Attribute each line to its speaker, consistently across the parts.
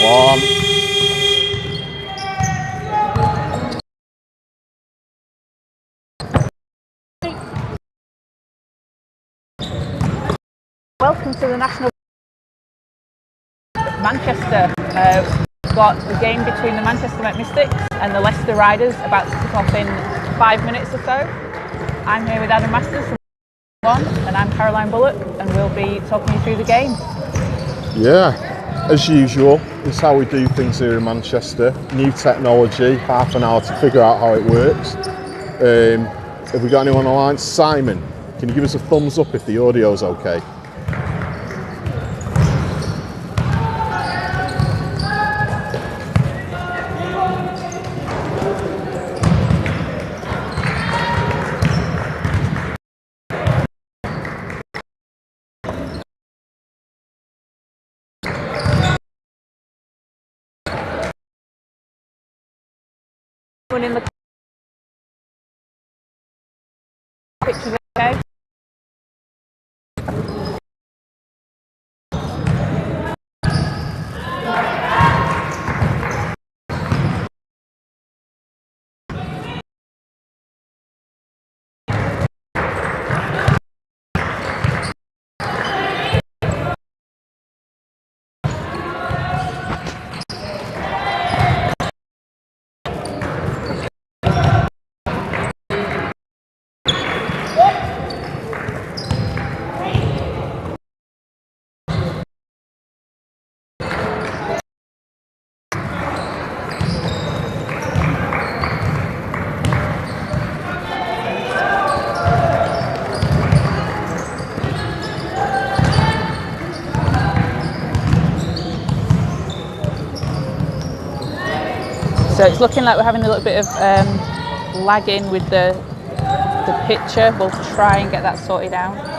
Speaker 1: one.
Speaker 2: Welcome to the National Manchester. We've got the game between the Manchester Mystics and the Leicester Riders about to kick off in 5 minutes or so. I'm here with Adam Masters from One, and I'm Caroline Bullock, and we'll be talking you through the game.
Speaker 1: Yeah, as usual, it's how we do things here in Manchester. New technology, half an hour to figure out how it works. Have we got anyone on the line? Simon, can you give us a thumbs up if the audio's okay?
Speaker 2: In the pictures, okay? So it's looking like we're having a little bit of lagging with the picture. We'll try and get that sorted out.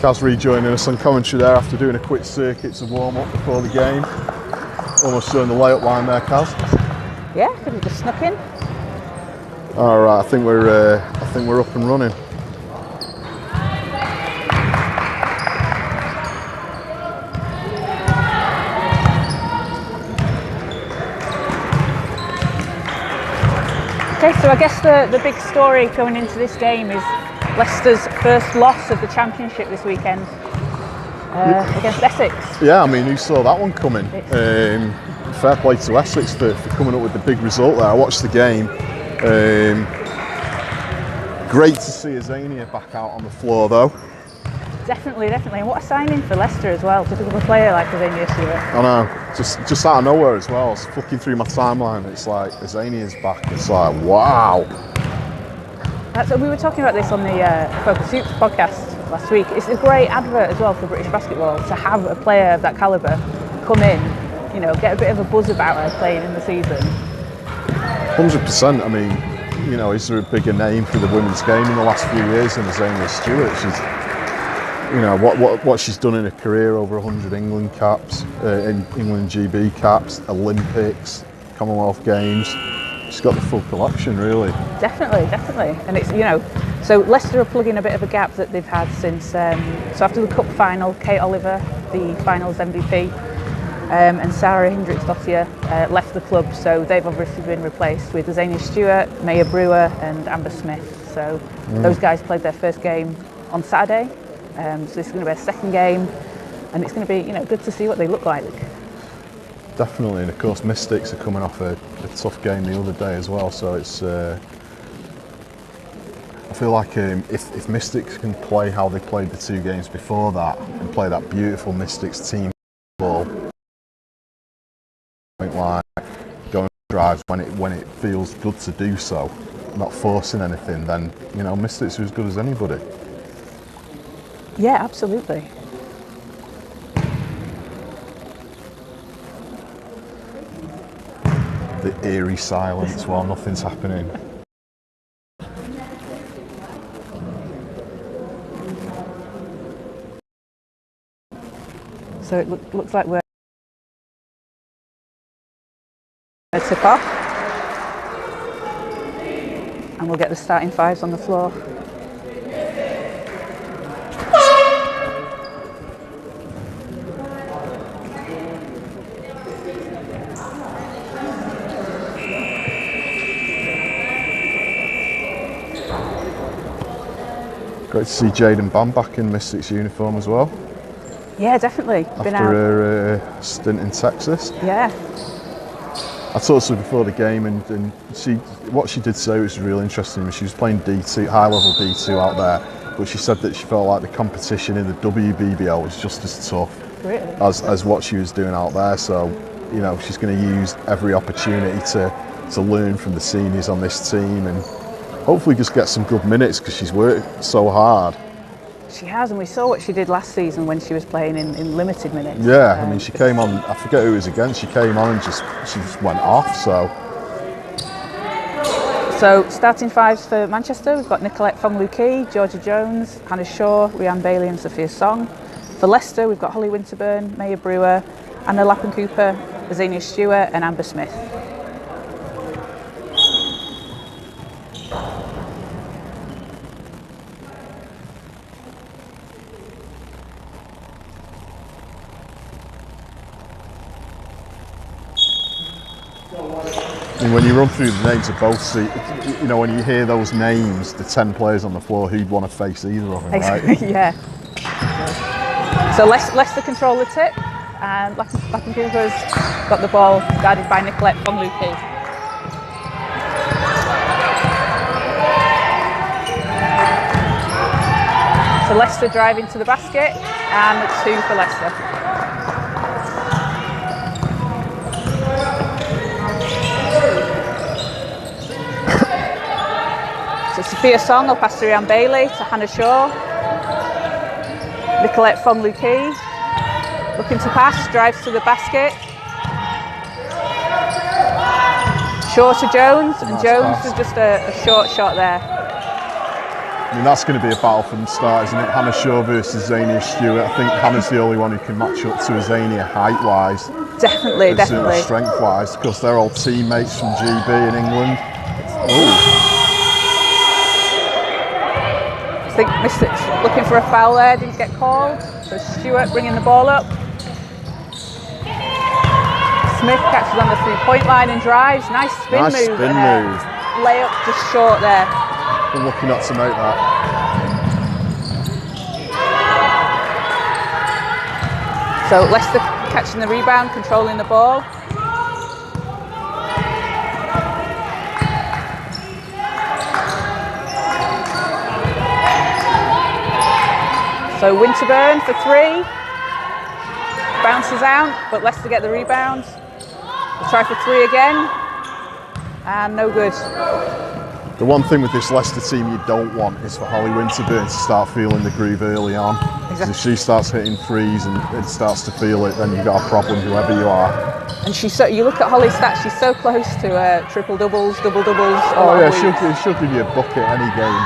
Speaker 1: Kaz rejoining us on commentary there after doing a quick circuit to warm up before the game. Almost showing the layup line there, Kaz.
Speaker 2: Yeah, could have just snuck in.
Speaker 1: All right, I think we're up and running.
Speaker 2: Okay, so I guess the big story going into this game is Leicester's first loss of the Championship this weekend against Essex.
Speaker 1: Yeah, I mean, who saw that one coming? Fair play to Essex for coming up with the big result there. I watched the game. Great to see Azania back out on the floor though.
Speaker 2: Definitely, definitely. And what a signing for Leicester as well, to pick up a player like Azania Stewart.
Speaker 1: I know, just out of nowhere as well. I was flicking through my timeline, it's like, Azania's back. It's like, wow.
Speaker 2: So we were talking about this on the Focus Hoops podcast last week. It's a great advert as well for British basketball to have a player of that calibre come in, you know, get a bit of a buzz about her playing in the season.
Speaker 1: 100%. I mean, you know, is there a bigger name for the women's game in the last few years than Azania Stewart? She's, you know, what she's done in her career, over 100 England caps, England GB caps, Olympics, Commonwealth Games. She's got the full collection, really. Definitely,
Speaker 2: definitely. And it's, you know, so Leicester are plugging a bit of a gap that they've had since, so after the Cup final, Kate Oliver, the finals MVP, and Sarah Hendricksdottir left the club, so they've obviously been replaced with Azania Stewart, Maya Brewer and Amber Smith. So those guys played their first game on Saturday. So this is going to be a second game, and it's going to be good to see what they look like.
Speaker 1: Definitely, and of course Mystics are coming off a tough game the other day as well. So it's I feel like if Mystics can play how they played the 2 games before that and play that beautiful Mystics team ball, like going drives when it feels good to do so, not forcing anything, then Mystics are as good as anybody.
Speaker 2: Yeah, absolutely.
Speaker 1: The eerie silence while nothing's happening.
Speaker 2: So it looks like we're a tip off, and we'll get the starting 5s on the floor.
Speaker 1: Great to see Jaden Bam back in Mystics uniform as well.
Speaker 2: Yeah, definitely.
Speaker 1: After her stint in Texas.
Speaker 2: Yeah.
Speaker 1: I talked to her before the game, and what she did say was really interesting. She was playing D2, high level D2 out there, but she said that she felt like the competition in the WBBL was just as tough as what she was doing out there. So, she's going to use every opportunity to learn from the seniors on this team and hopefully just get some good minutes, because she's worked so hard.
Speaker 2: She has, and we saw what she did last season when she was playing in limited minutes.
Speaker 1: Yeah, I mean, she came on, I forget who it was against, she came on and she just went off, so
Speaker 2: starting 5s for Manchester, we've got Nicolette Fong-Lukey, Georgia Jones, Hannah Shaw, Rhiannon Bailey and Sophia Song. For Leicester, we've got Holly Winterburn, Maya Brewer, Anna Lappen-Cooper, Azania Stewart and Amber Smith.
Speaker 1: And when you run through the names of both, when you hear those names, the 10 players on the floor, who'd want to face either of them, right?
Speaker 2: Yeah. So Leicester control the tip, and Lappen-Cooper's got the ball, guarded by Nicolette Fong-Lukey. So Leicester drive into the basket, and 2 for Leicester. So Sophia Song will pass to Rhiannon Bailey, to Hannah Shaw. Nicolette Fong-Lukey looking to pass, drives to the basket. Shaw to Jones, and Jones with just a short shot there.
Speaker 1: I mean, that's going to be a battle from the start, isn't it? Hannah Shaw versus Azania Stewart. I think Hannah's the only one who can match up to Azania height-wise.
Speaker 2: Definitely.
Speaker 1: Strength-wise, because they're all teammates from GB in England. Ooh.
Speaker 2: I think Mystics looking for a foul there, didn't get called. So Stewart bringing the ball up. Smith catches on the 3-point line and drives. Nice spin move. Layup just short there.
Speaker 1: Lucky not to make that.
Speaker 2: So Leicester catching the rebound, controlling the ball. So Winterburn for 3. Bounces out, but Leicester get the rebound. We'll try for 3 again. And no good.
Speaker 1: The one thing with this Leicester team you don't want is for Holly Winterburn to start feeling the groove early on. Exactly. If she starts hitting threes and it starts to feel it, then you've got a problem, whoever you are.
Speaker 2: And you look at Holly's stats, she's so close to triple doubles, double doubles.
Speaker 1: Oh yeah, she'll give you a bucket any game.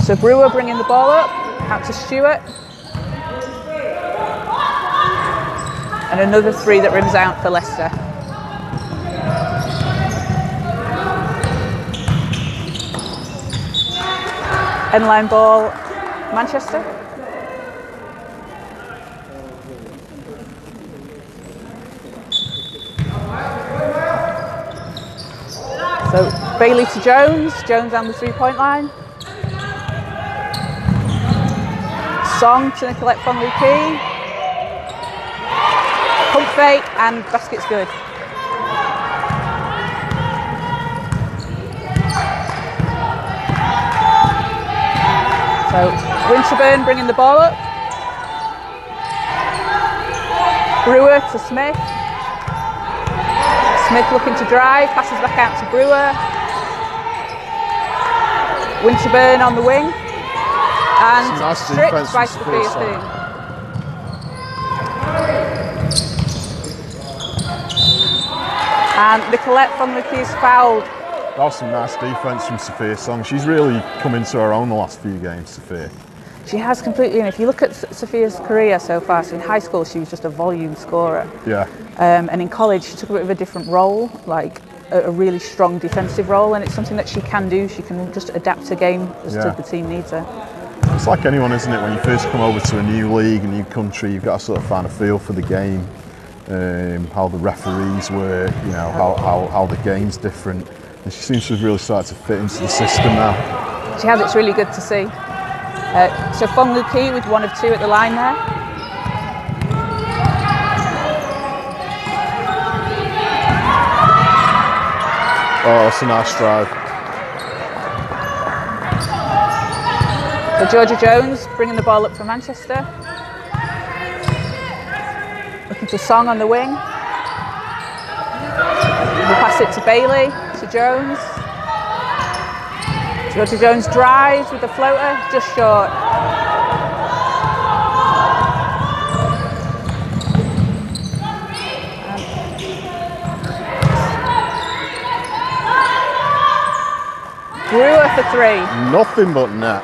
Speaker 2: So Brewer bringing the ball up, out to Stewart. And another 3 that rims out for Leicester. End-line ball, Manchester. So Bailey to Jones. Jones on the 3-point line. Song to Nicolette Fonley-Key. Pump fake and basket's good. So Winterburn bringing the ball up. Brewer to Smith. Smith looking to drive, passes back out to Brewer. Winterburn on the wing. And
Speaker 1: nice
Speaker 2: stripped by Sophia Thune. And Nicolette Fonley-Key is fouled.
Speaker 1: That was some nice defence from Sophia Song. She's really come into her own the last few games, Sophia.
Speaker 2: She has completely, and if you look at Sophia's career so far, so in high school she was just a volume scorer.
Speaker 1: Yeah.
Speaker 2: And in college she took a bit of a different role, like a really strong defensive role, and it's something that she can do. She can just adapt her game as to the team needs her.
Speaker 1: It's like anyone, isn't it? When you first come over to a new league, a new country, you've got to sort of find a feel for the game, how the referees work, you know, how the game's different. And she seems to have really started to fit into the system now.
Speaker 2: She has, it's really good to see. So Fonley-Key with 1 of 2 at the line there.
Speaker 1: Oh, that's a nice drive.
Speaker 2: So Georgia Jones bringing the ball up for Manchester. Looking for Song on the wing. We'll pass it to Bailey, to Jones. Georgia Jones drives with the floater, just short. Brewer for 3.
Speaker 1: Nothing but net.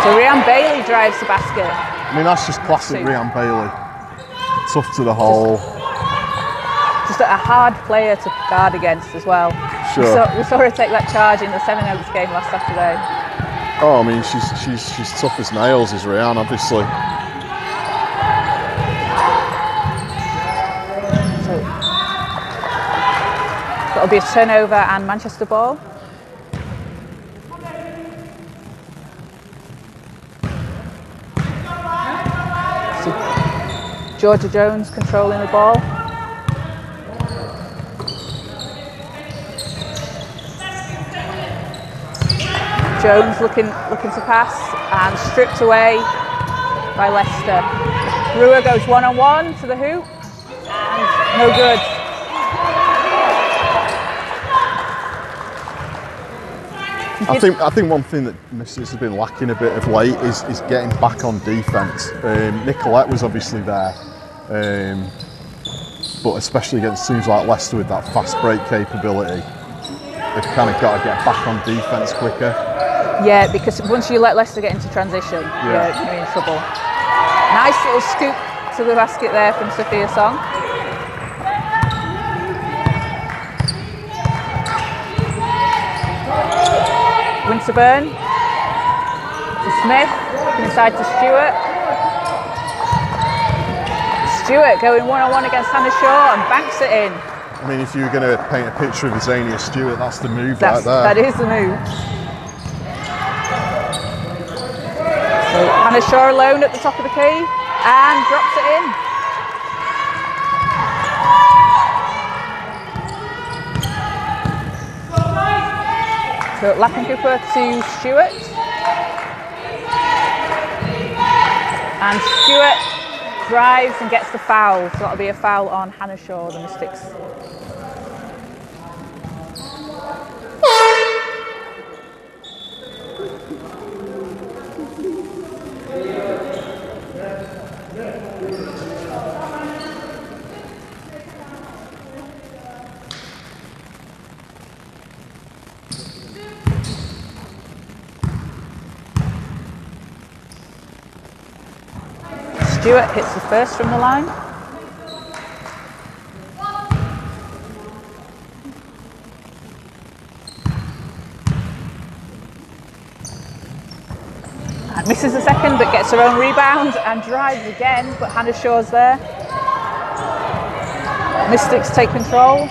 Speaker 2: So Rhiann Bailey drives the basket.
Speaker 1: I mean, that's just classic Rhiann Bailey. Tough to the hole.
Speaker 2: Just a hard player to guard against as well.
Speaker 1: Sure.
Speaker 2: We saw her take that charge in the Seven Oaks game last Saturday.
Speaker 1: Oh, I mean, she's tough as nails, is Rhiann, obviously.
Speaker 2: So that'll be a turnover and Manchester ball. Georgia Jones controlling the ball. Jones looking to pass and stripped away by Leicester. Brewer goes 1-on-1 to the hoop and no good.
Speaker 1: I think one thing that Mrs. has been lacking a bit of late is getting back on defence. Nicolette was obviously there, but especially against teams like Leicester with that fast break capability, they've kind of got to get back on defence quicker.
Speaker 2: Yeah, because once you let Leicester get into transition, you're in trouble. Nice little scoop to the basket there from Sophia Song. Winterburn to Smith, inside to Stewart. Stewart going 1-on-1 against Hannah Shaw and banks it in.
Speaker 1: I mean, if you were going to paint a picture of Azania Stewart, that's the move right there.
Speaker 2: That is the move. So Hannah Shaw alone at the top of the key and drops it in. So Lappin Cooper to Stewart. And Stewart drives and gets the foul. So that'll be a foul on Hannah Shaw, the Mystics. Stewart hits the first from the line. And Misses the second, but gets her own rebound and drives again, but Hannah Shaw's there. Mystics take control.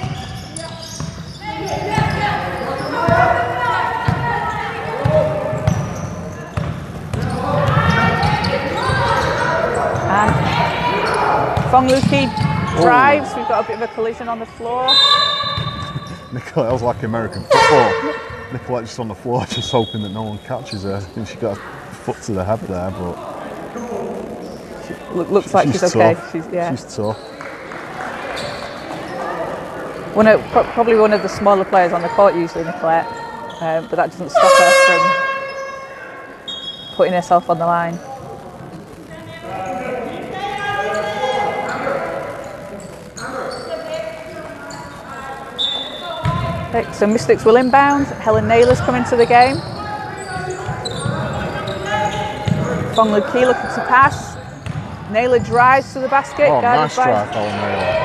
Speaker 2: And Fong Luki drives. We've got a bit of a collision on the floor.
Speaker 1: Nicolette was like American football. Nicolette just on the floor, just hoping that no one catches her. I think she got a foot to the head there, but
Speaker 2: looks like she's okay.
Speaker 1: She's tough.
Speaker 2: Probably one of the smaller players on the court usually, Nicolette, but that doesn't stop her from putting herself on the line. Okay, so Mystics will inbound. Helen Naylor's coming to the game. Fong Luki looking to pass. Naylor drives to the basket.
Speaker 1: Oh, nice drive, Helen Naylor.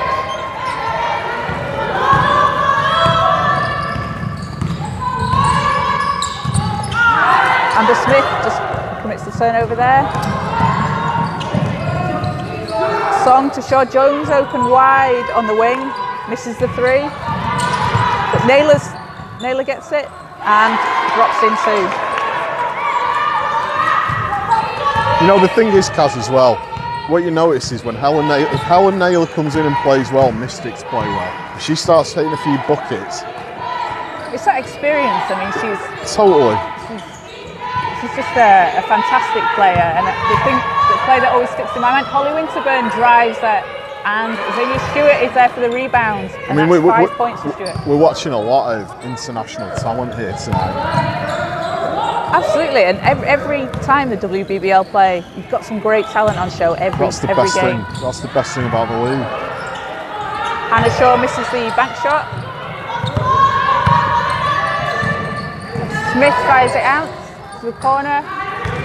Speaker 1: Amber
Speaker 2: Smith just commits the turnover there. Song to Shaw Jones, open wide on the wing. Misses the three. But Naylor gets it and drops in two.
Speaker 1: You know, the thing is, Kaz, as well, what you notice is when if Helen Naylor comes in and plays well, Mystics play well. If she starts hitting a few buckets.
Speaker 2: It's that experience. I mean, she's just a fantastic player. And the play that always sticks in my mind, Holly Winterburn drives that, and Xavier Stewart is there for the rebounds. And I mean, that's 5 points for Stewart.
Speaker 1: We're watching a lot of international talent here tonight.
Speaker 2: Absolutely, and every time the WBBL play, you've got some great talent on show every game.
Speaker 1: That's the best thing about the league.
Speaker 2: Hannah Shaw misses the bank shot. Smith fires it out to the corner,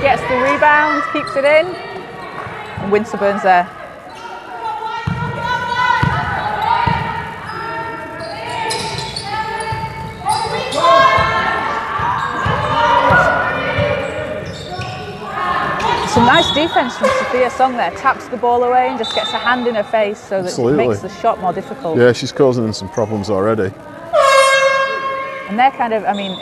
Speaker 2: gets the rebound, keeps it in, and Winterburn's there. Some nice defense from Sophia Song there. Taps the ball away and just gets a hand in her face so that it makes the shot more difficult.
Speaker 1: Yeah, she's causing them some problems already.
Speaker 2: And they're kind of, I mean,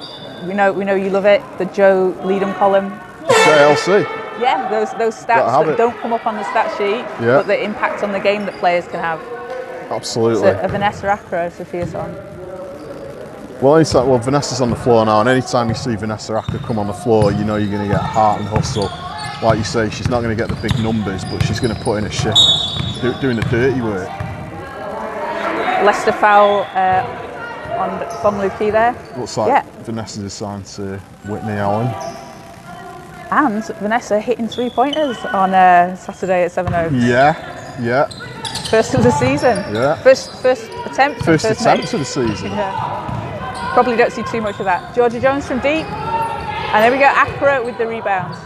Speaker 2: we know you love it. The Joe Leadham column.
Speaker 1: JLC.
Speaker 2: Yeah, those stats that don't come up on the stat sheet, but the impact on the game that players can have.
Speaker 1: Absolutely.
Speaker 2: So, Vanessa Accra, Sophia Song.
Speaker 1: Well, Vanessa's on the floor now, and anytime you see Vanessa Accra come on the floor, you know you're going to get heart and hustle. Like you say, she's not going to get the big numbers, but she's going to put in a shift, doing the dirty work.
Speaker 2: Leicester foul on Fong Luki there.
Speaker 1: Looks like Vanessa's assigned to Whitney Allen.
Speaker 2: And Vanessa hitting 3-pointers on Saturday at Seven Oaks.
Speaker 1: Yeah.
Speaker 2: First of the season.
Speaker 1: Yeah.
Speaker 2: First attempt.
Speaker 1: First attempt of the season.
Speaker 2: Yeah. Probably don't see too much of that. Georgia Jones from deep. And there we go, Accra with the rebounds.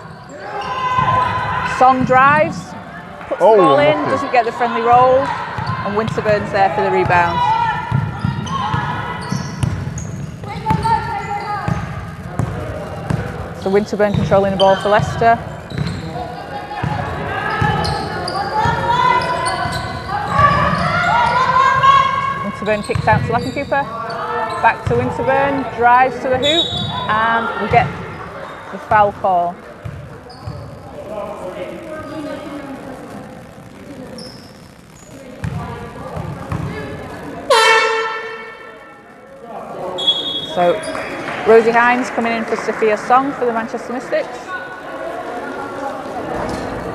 Speaker 2: Song drives, puts the ball in, doesn't get the friendly roll, and Winterburn's there for the rebound. So Winterburn controlling the ball for Leicester. Winterburn kicks out to Latin Cooper. Back to Winterburn, drives to the hoop, and we get the foul call. So Rosie Hines coming in for Sophia Song for the Manchester Mystics.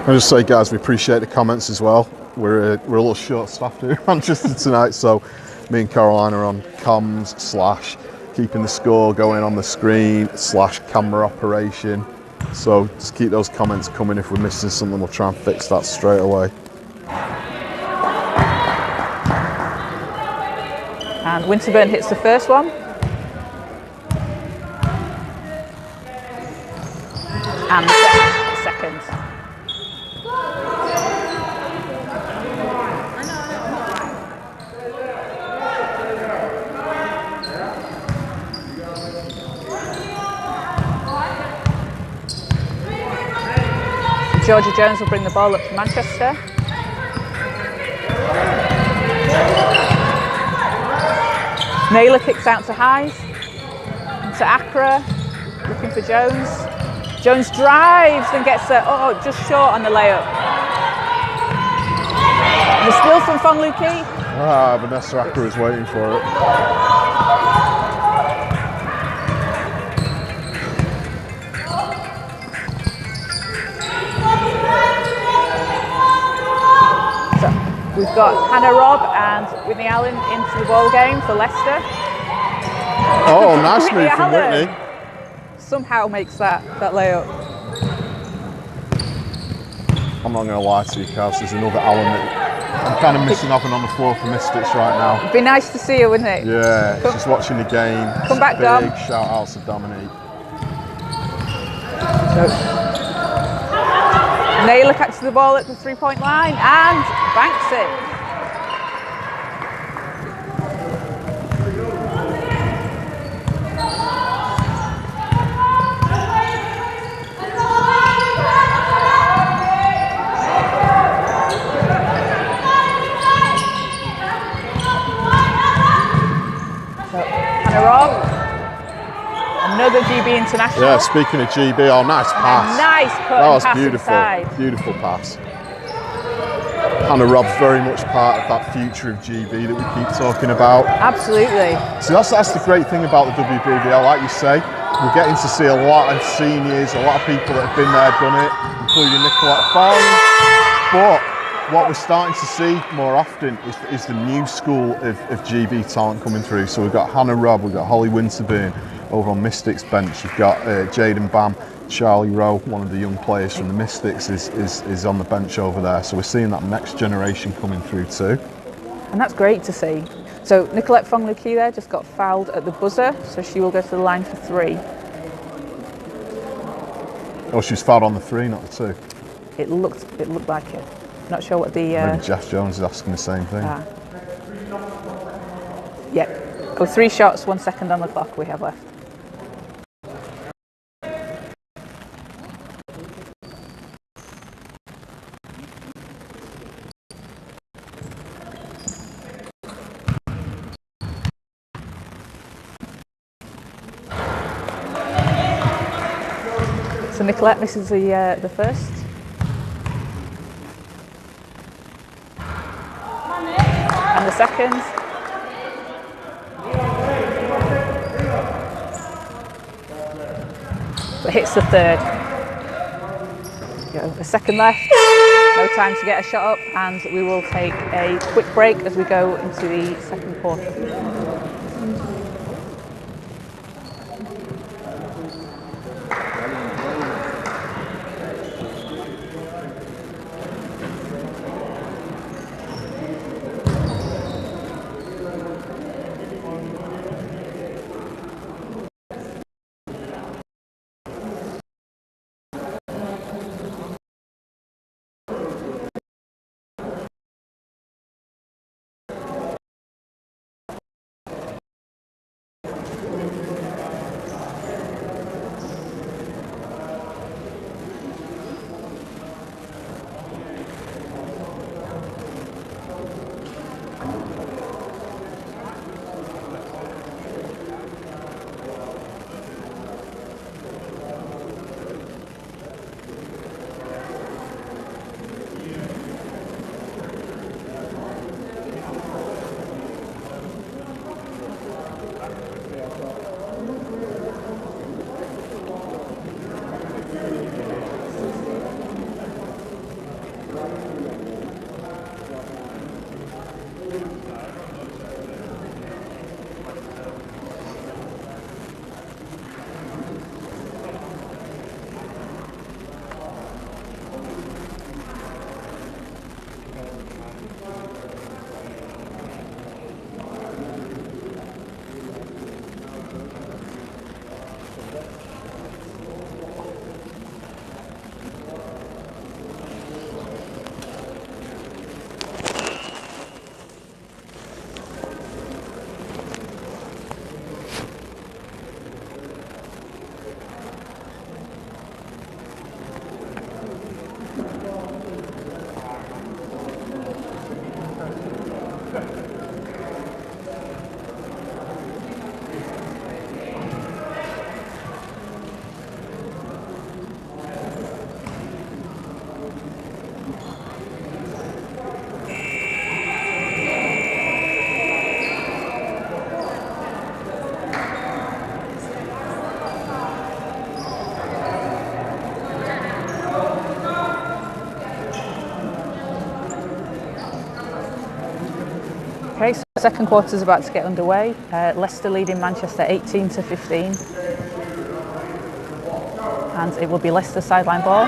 Speaker 1: I'll just say, guys, we appreciate the comments as well. We're a little short-staffed here in Manchester tonight, so me and Caroline are on comms / keeping the score going on the screen / camera operation. So just keep those comments coming. If we're missing something, we'll try and fix that straight away.
Speaker 2: And Winterburn hits the first one. And the second. Georgia Jones will bring the ball up to Manchester. Naylor kicks out to Hayes, to Accra, looking for Jones. Jones drives and gets just short on the layup. The steal from Fong Lu Ki.
Speaker 1: Vanessa Accra is waiting for it.
Speaker 2: We've got Hannah Robb and Whitney Allen into the ball game for Leicester.
Speaker 1: Oh, nice move from Whitney.
Speaker 2: Somehow makes that layup.
Speaker 1: I'm not going to lie to you, Kaz, there's another Allen that I'm kind of missing up and on the floor for Mystics right now.
Speaker 2: It'd be nice to see her, wouldn't it?
Speaker 1: Yeah, she's watching the game.
Speaker 2: Come back, Dom.
Speaker 1: Big shout out to Dominique.
Speaker 2: Naylor catches the ball at the three-point line and banks it. So, Hannah Robb. Another GB international.
Speaker 1: Yeah, speaking of GB, nice pass.
Speaker 2: Nice cut.
Speaker 1: That was
Speaker 2: pass
Speaker 1: beautiful.
Speaker 2: Inside.
Speaker 1: Beautiful pass. Hannah Robb's very much part of that future of GB that we keep talking about.
Speaker 2: Absolutely.
Speaker 1: So that's the great thing about the WBBL, like you say. We're getting to see a lot of seniors, a lot of people that have been there, done it, including Nicolette Fong. But what we're starting to see more often is the new school of GB talent coming through. So we've got Hannah Robb, we've got Holly Winterburn over on Mystics bench. You've got Jaden Bam, Charlie Rowe, one of the young players from the Mystics, is on the bench over there. So we're seeing that next generation coming through too.
Speaker 2: And that's great to see. So Nicolette Fong Lu Ki there just got fouled at the buzzer, so she will go to the line for 3.
Speaker 1: Oh, she was fouled on the 3, not the 2.
Speaker 2: It looked like it. Not sure what the.
Speaker 1: Maybe Jeff Jones is asking the same thing.
Speaker 2: Yeah. Oh, 3 shots, 1 second on the clock we have left. So Nicolette misses the first. And the second. But hits the third. A second left. No time to get a shot up, and we will take a quick break as we go into the second quarter. Okay, so the second quarter is about to get underway. Leicester leading Manchester 18-15. And it will be Leicester sideline ball.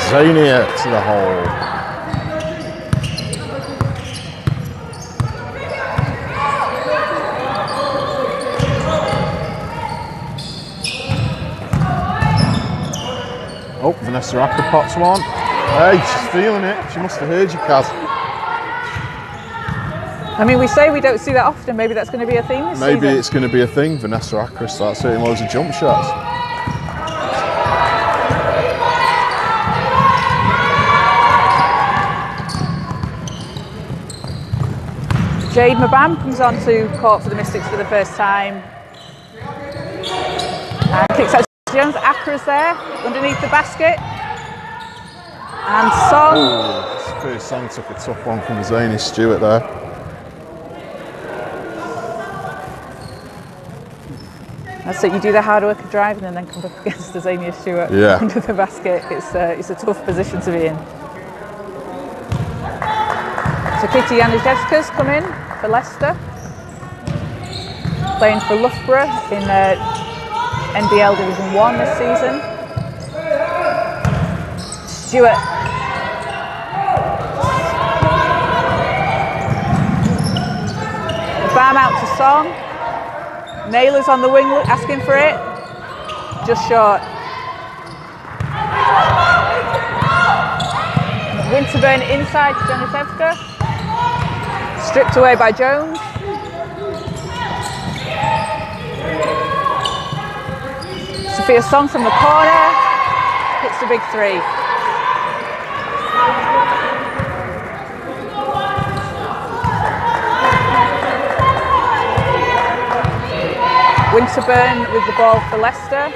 Speaker 1: Zania to the hole. Oh, Vanessa Acropots one. Hey, she's feeling it. She must have heard you, Kaz.
Speaker 2: I mean, we say we don't see that often. Maybe that's going to be a theme this season.
Speaker 1: Maybe it's going to be a thing. Vanessa Acra starts hitting loads of jump shots.
Speaker 2: Jade Mabam comes on to court for the Mystics for the first time. And kicks out Jones. Acra's there, underneath the basket. And Song.
Speaker 1: Oh, this first Song took a tough one from Zania Stewart there.
Speaker 2: That's it, you do the hard work of driving and then come up against the Zania Stewart under the basket. It's a tough position to be in. So Kitty Januszewska's come in for Leicester, playing for Loughborough in NBL Division 1 this season. Stewart. Bam out to Song. Naylor's on the wing asking for it. Just short. Winterburn inside to Januszewska. Stripped away by Jones. Sophia Song from the corner. Hits the big three. Winterburn with the ball for Leicester.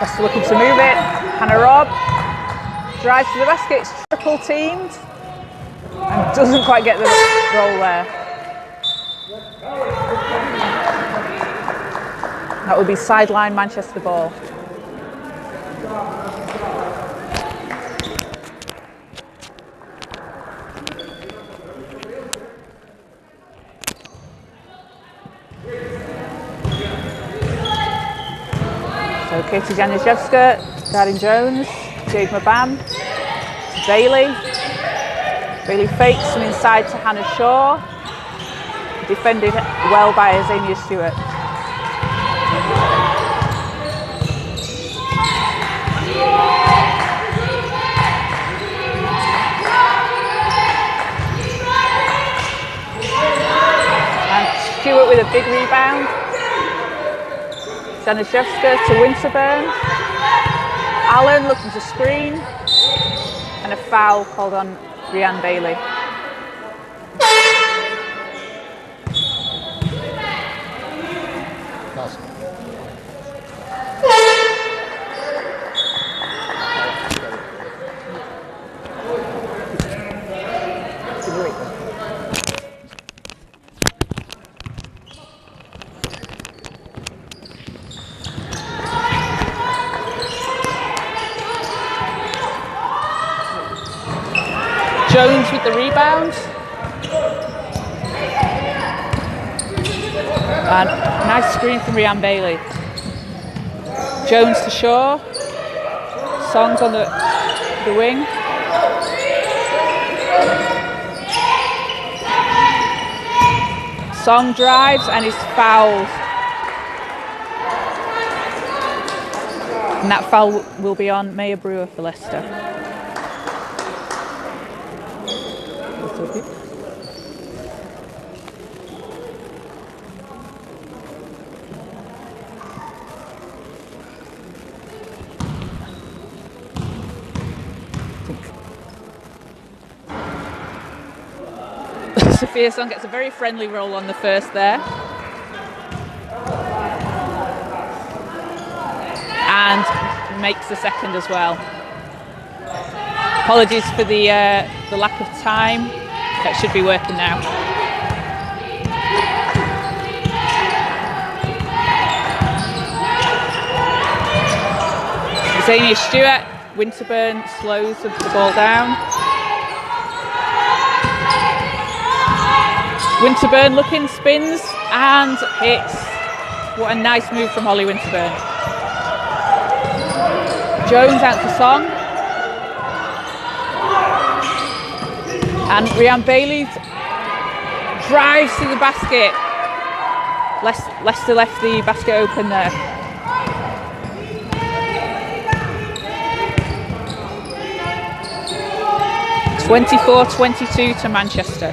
Speaker 2: Leicester looking to move it. Hannah Robb drives to the basket, it's triple teamed and doesn't quite get the roll there. That will be sideline Manchester ball. So Katie Januszewska, guarding Jones, Jade Mabam, to Bailey. Bailey fakes from inside to Hannah Shaw. Defended well by Zania Stewart. And Stewart with a big rebound. Januszewska to Winterburn. Allen looking to screen. And a foul called on Rhiann Bailey. Jones with the rebound. And nice screen from Rhiann Bailey. Jones to Shaw. Song's on the wing. Song drives and is fouled. And that foul will be on Maya Brewer for Leicester. Sophia Song gets a very friendly roll on the first there. And makes the second as well. Apologies for the lack of time. That should be working now. Zania Stewart, Winterburn slows the ball down. Winterburn looking, spins and hits. What a nice move from Holly Winterburn. Jones out for Song. And Rhiann Bailey drives to the basket. Leicester left the basket open there. (24-22) to Manchester.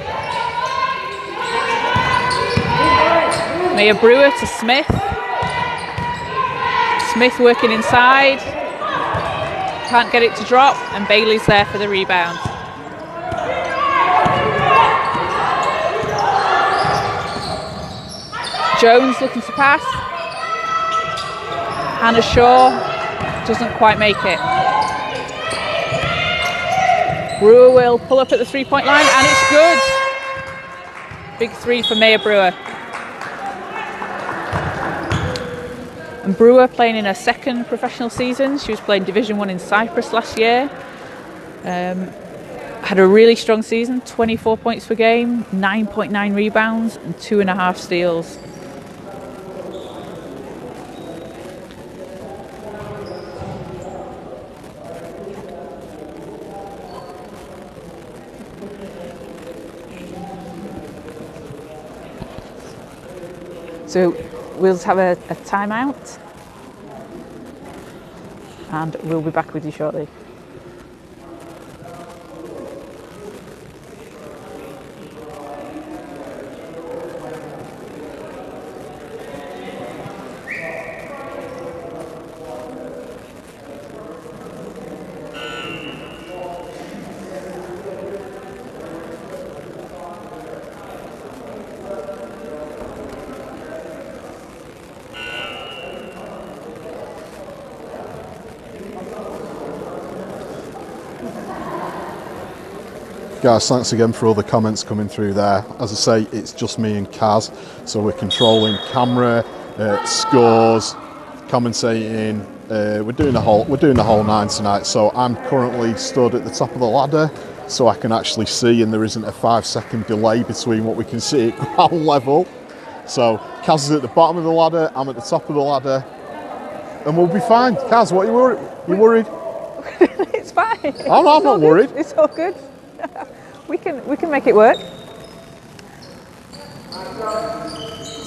Speaker 2: Maya Brewer to Smith. Smith working inside. Can't get it to drop, and Bailey's there for the rebound. Jones looking to pass. Hannah Shaw doesn't quite make it. Brewer will pull up at the three-point line, and it's good. Big three for Maya Brewer. And Brewer playing in her second professional season. She was playing Division 1 in Cyprus last year. Had a really strong season, 24 points per game, 9.9 rebounds and 2.5 steals. So we'll have a timeout and we'll be back with you shortly.
Speaker 1: Guys, thanks again for all the comments coming through there. As I say, it's just me and Kaz, so we're controlling camera, scores, commentating. We're doing the whole nine tonight. So I'm currently stood at the top of the ladder, so I can actually see, and there isn't a 5-second delay between what we can see at ground level. So Kaz is at the bottom of the ladder, I'm at the top of the ladder, and we'll be fine. Kaz, what are you worried? You worried?
Speaker 2: It's fine.
Speaker 1: I'm not worried.
Speaker 2: It's all good. We can make it work.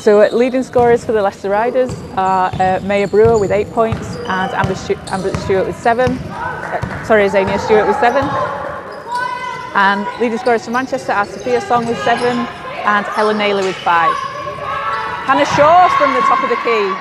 Speaker 2: So leading scorers for the Leicester Riders are Maya Brewer with 8 points and Zania Stewart with 7. And leading scorers for Manchester are Sophia Song with 7 and Helen Naylor with 5. Hannah Shaw from the top of the key.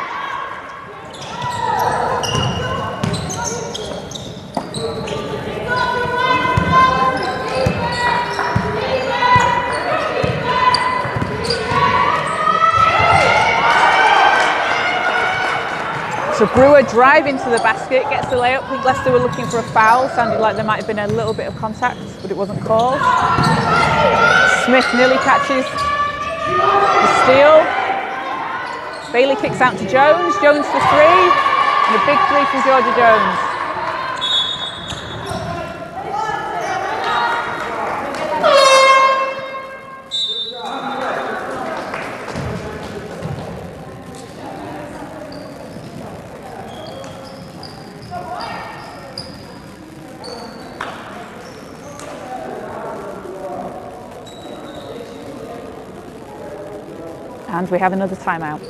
Speaker 2: So Brewer driving to the basket, gets the layup. I think Leicester were looking for a foul. Sounded like there might have been a little bit of contact, but it wasn't called. Smith nearly catches the steal. Bailey kicks out to Jones. Jones for 3. And a big 3 from Georgia Jones. And we have another timeout.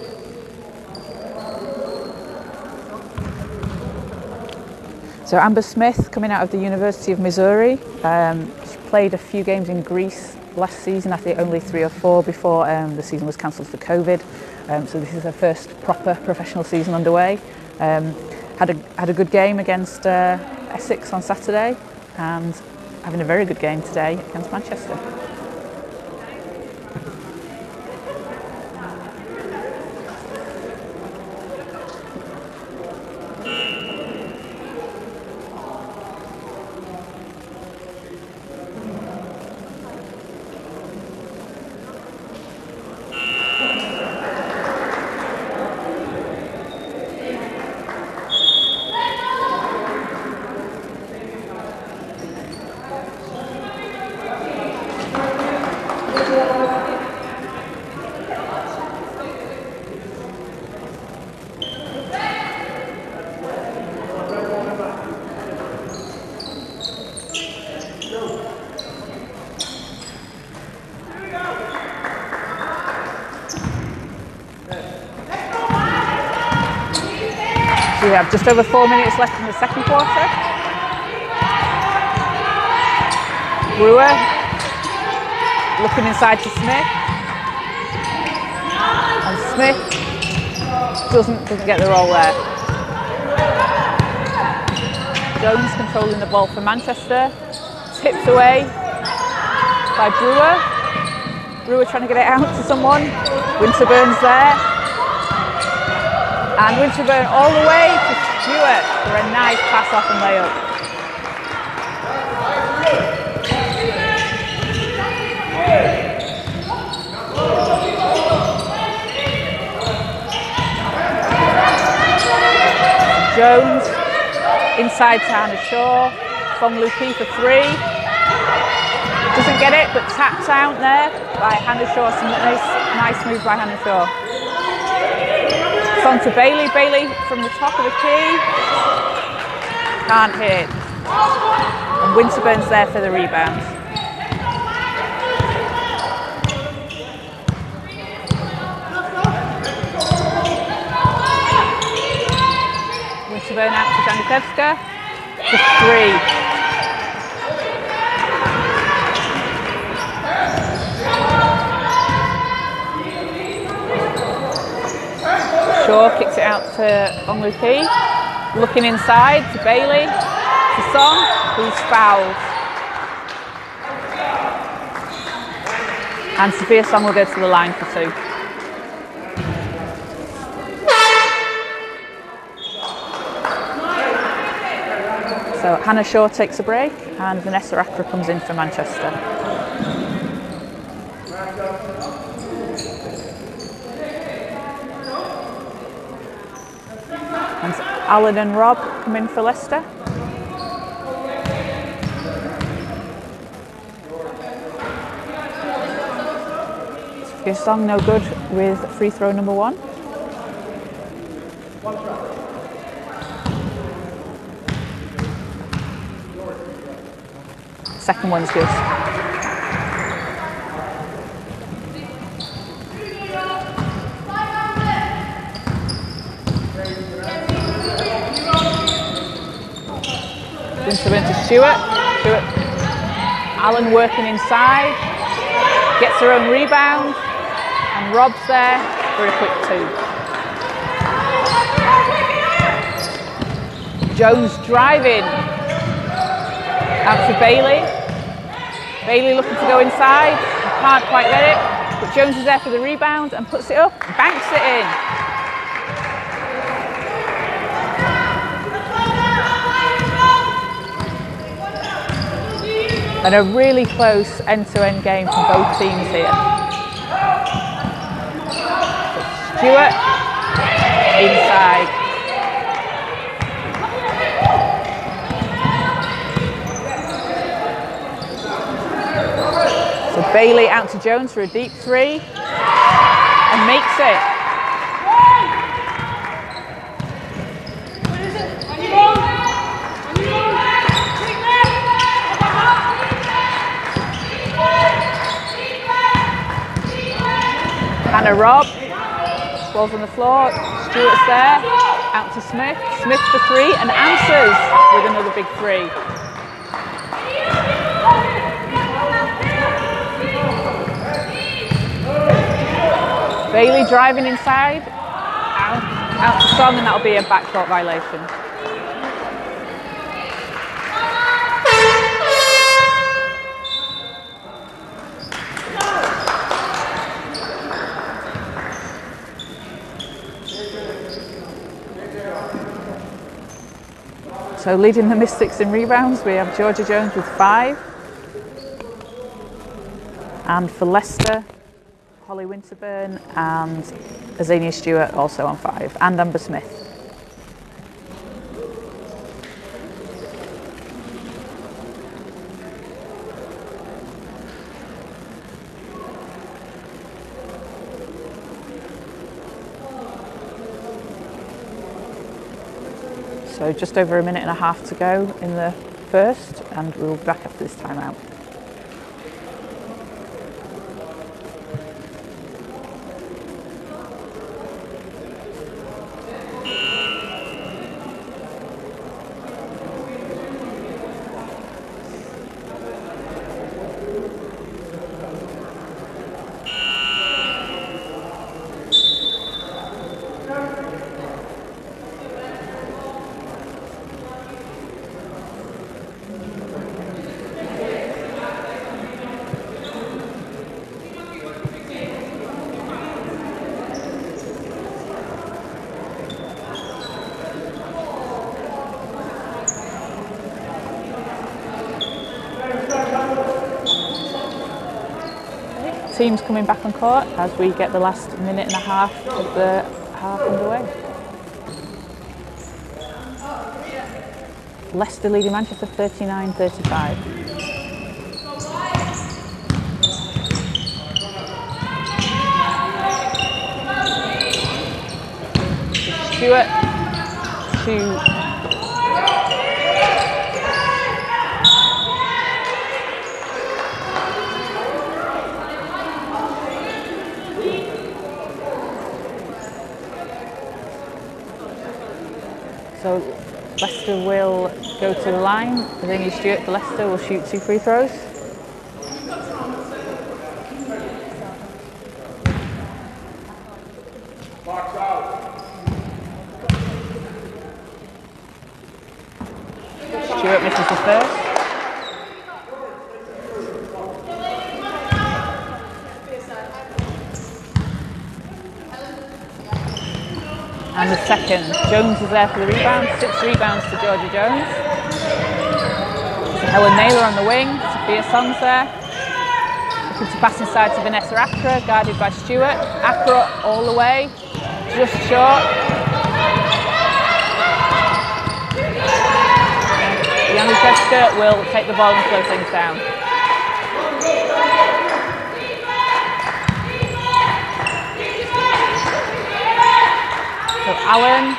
Speaker 2: So Amber Smith, coming out of the University of Missouri, she played a few games in Greece last season, I think only 3 or 4 before the season was cancelled for COVID. So this is her first proper professional season underway. Had a good game against Essex on Saturday and having a very good game today against Manchester. We have just over 4 minutes left in the second quarter. Brewer looking inside to Smith, and Smith doesn't get the roll there. Jones controlling the ball for Manchester, tipped away by Brewer. Brewer trying to get it out to someone. Winterburn's there. And Winterburn all the way to Stewart for a nice pass off and layup. Jones inside to Hannah Shaw. Fong Lupi for 3. Doesn't get it, but tapped out there by Hannah Shaw. Some nice move by Hannah Shaw. On to Bailey. Bailey from the top of the key. Can't hit. And Winterburn's there for the rebound. Winterburn out to Janikowska for 3. Shaw kicks it out to Ongluki, looking inside to Bailey, to Song, who's fouled. And Sophia Song will go to the line for 2. So Hannah Shaw takes a break and Vanessa Accra comes in for Manchester. And Alan and Rob come in for Leicester. Sophia Song no good with free throw number 1. Second one's good. Winterburn to Stewart. Allen working inside, gets her own rebound, and Rob's there for a quick 2. Jones driving out to Bailey. Bailey looking to go inside, can't quite get it, but Jones is there for the rebound and puts it up, banks it in. And a really close end-to-end game from both teams here. Stewart inside. So Bailey out to Jones for a deep 3 and makes it. Hannah Robb, ball's on the floor, Stewart's there. Out to Smith. Smith for three and answers with another big three. Bailey driving inside. Out to Song, and that'll be a backcourt violation. So leading the Mystics in rebounds, we have Georgia Jones with 5. And for Leicester, Holly Winterburn and Azania Stewart also on 5, and Amber Smith. So just over a minute and a half to go in the first, and we'll be back after this timeout. Teams coming back on court as we get the last minute and a half of the half underway. Leicester leading Manchester 39-35. Stewart to So Leicester will go to the line. Azania Stewart for Leicester will shoot 2 free throws. Stewart misses the first. And the second. Jones is there for the rebound. 6 rebounds to Georgia Jones. Helen Naylor on the wing. Sophia Song's there. Looking to pass inside to Vanessa Accra, guarded by Stewart. Accra all the way. Just short. Januszewska will take the ball and slow things down. So Allen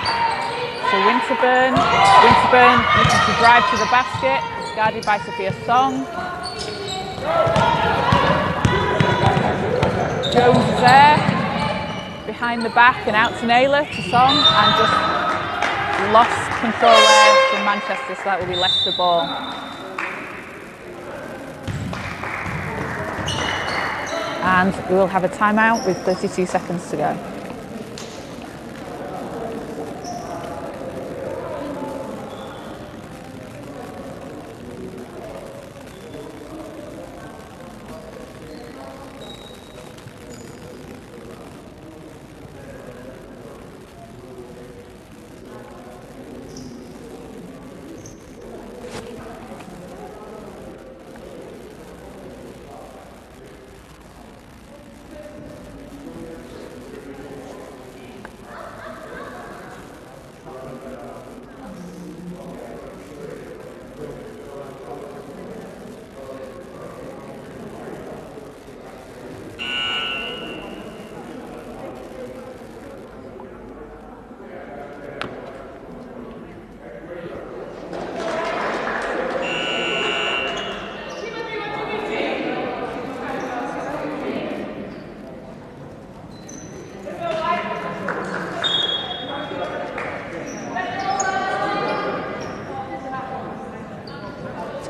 Speaker 2: to Winterburn. Winterburn looking to drive to the basket, guarded by Sophia Song. Jones is there, behind the back and out to Naylor to Song, and just lost control there from Manchester, so that will be Leicester ball. And we will have a timeout with 32 seconds to go.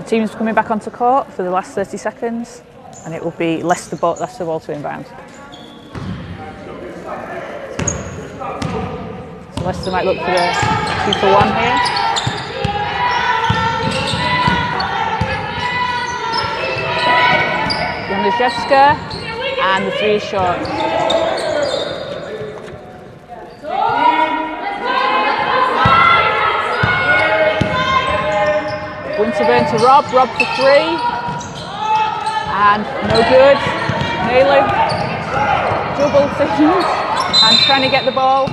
Speaker 2: The team's coming back onto court for the last 30 seconds, and it will be Leicester ball to inbound. So Leicester might look for the 2-for-1 here. Janaszewska, and the 3 is short. Winterburn to Rob for 3, and no good. Naylor double things and trying to get the ball.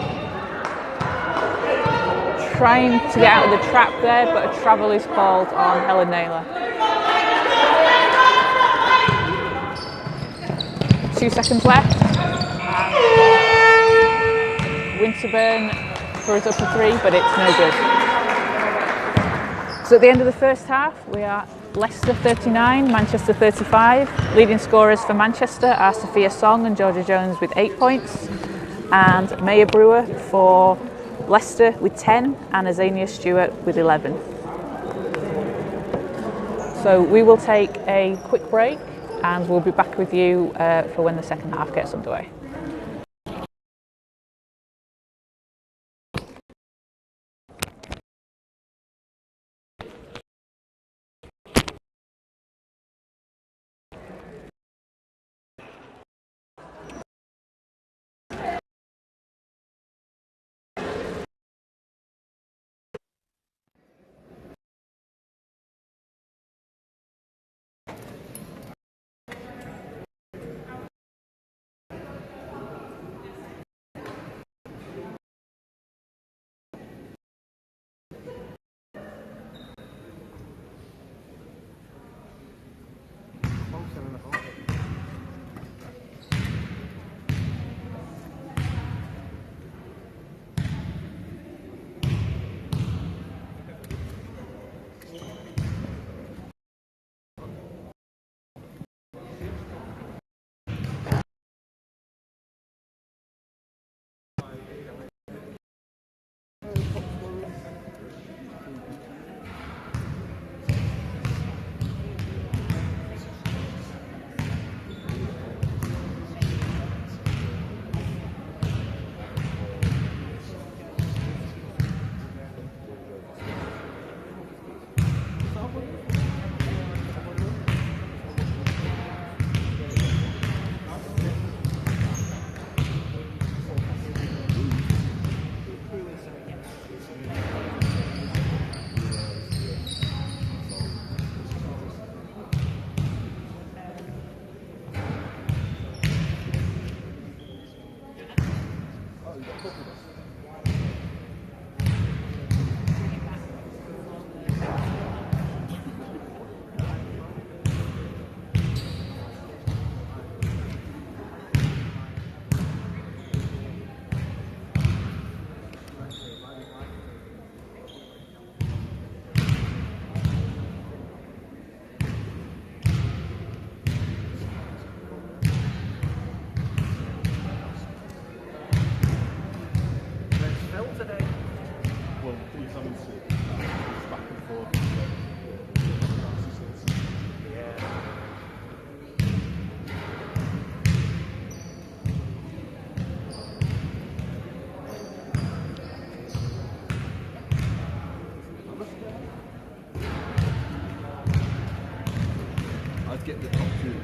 Speaker 2: Trying to get out of the trap there, but a travel is called on Helen Naylor. 2 seconds left. Winterburn throws up a 3, but it's no good. So at the end of the first half, we are Leicester 39, Manchester 35. Leading scorers for Manchester are Sophia Song and Georgia Jones with 8 points, and Maya Brewer for Leicester with 10, and Azania Stewart with 11. So we will take a quick break, and we'll be back with you for when the second half gets underway.
Speaker 3: Get the top 2.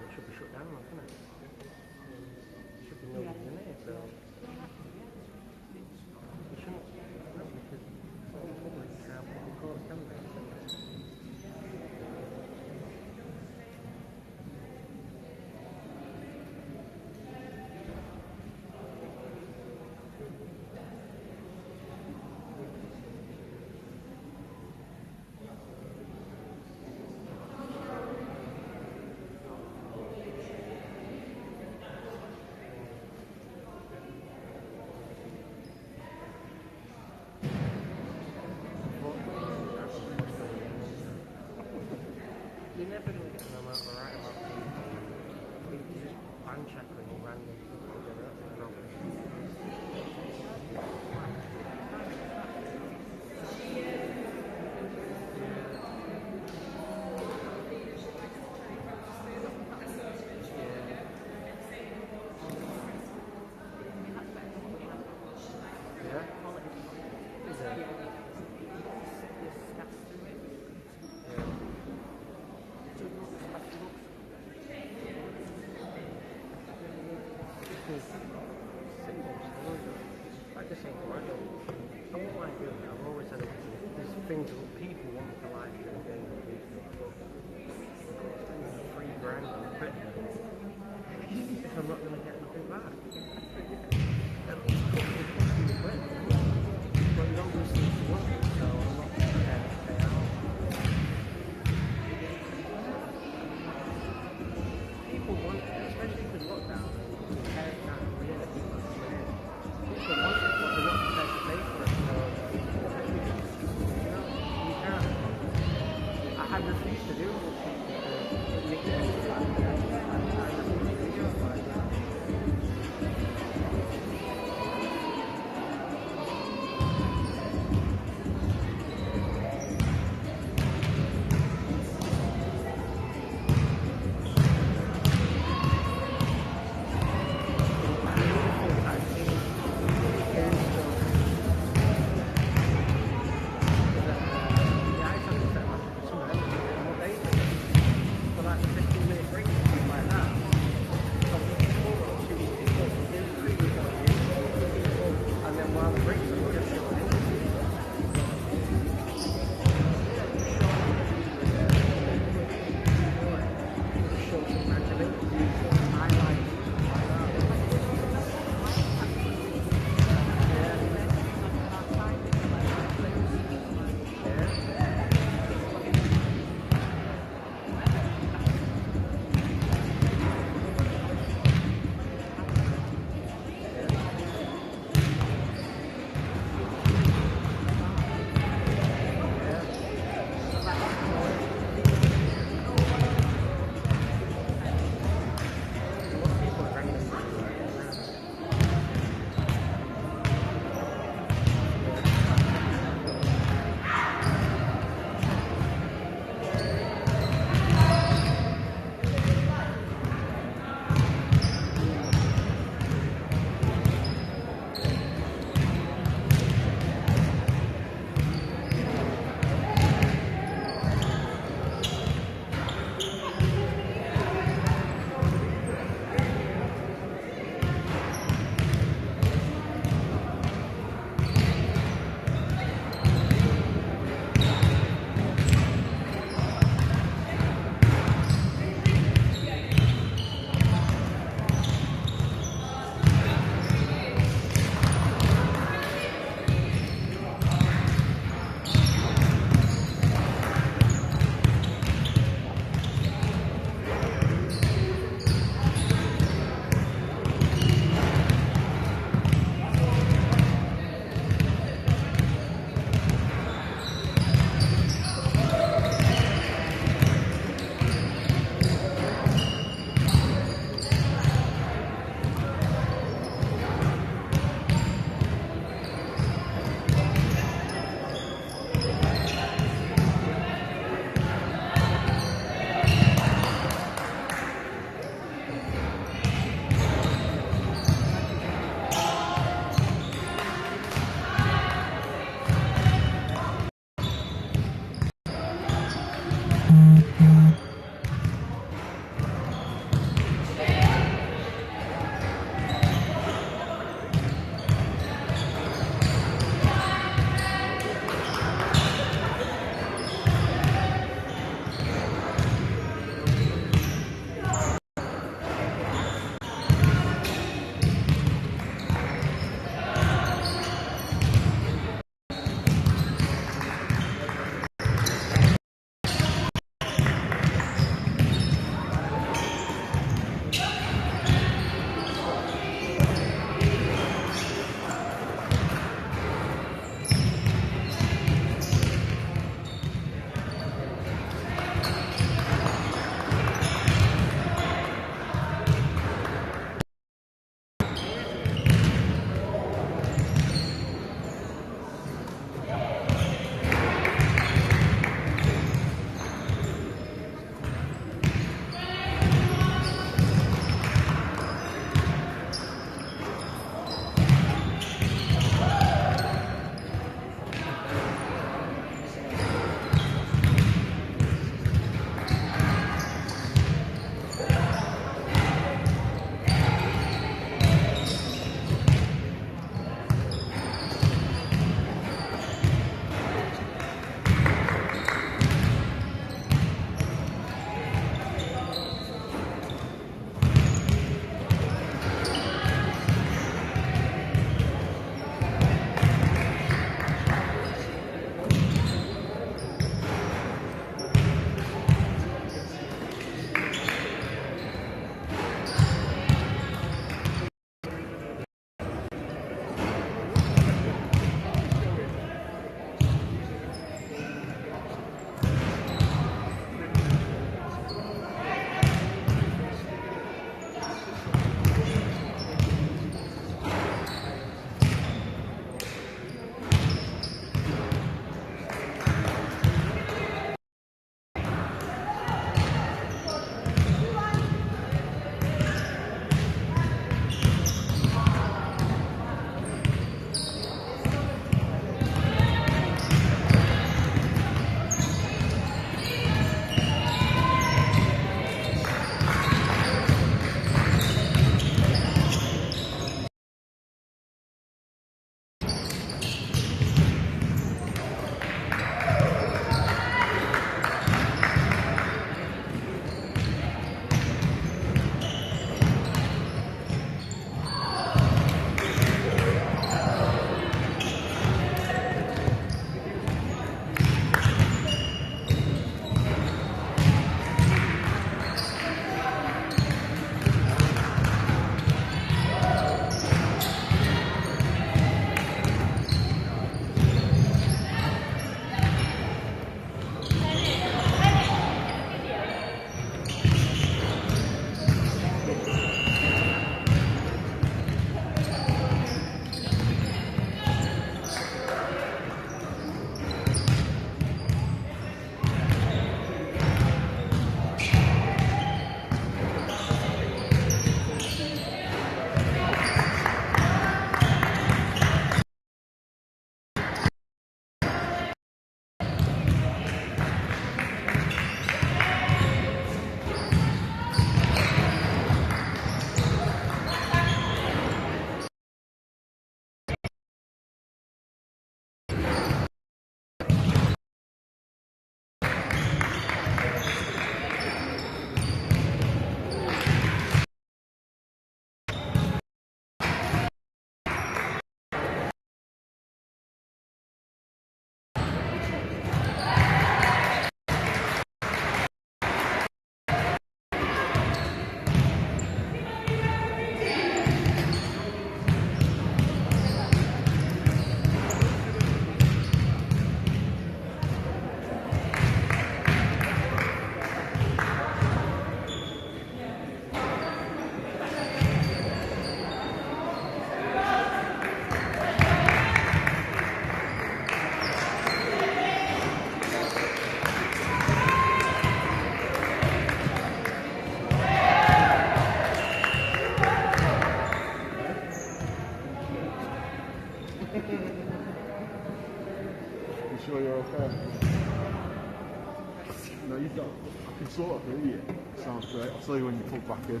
Speaker 1: I can sort of hear you. Sounds great. I'll tell you when you plug back in.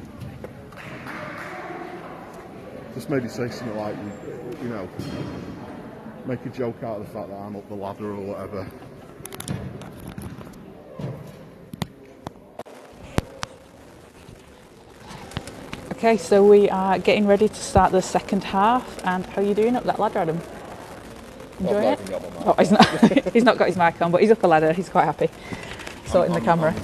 Speaker 1: Just maybe say something like, you know, make a joke out of the fact that I'm up the ladder or whatever.
Speaker 2: Okay, so we are getting ready to start the second half. And how are you doing up that ladder, Adam? Enjoying it? Oh, he's not. He's not got his mic on, but he's up a ladder. He's quite happy. Sorting the camera.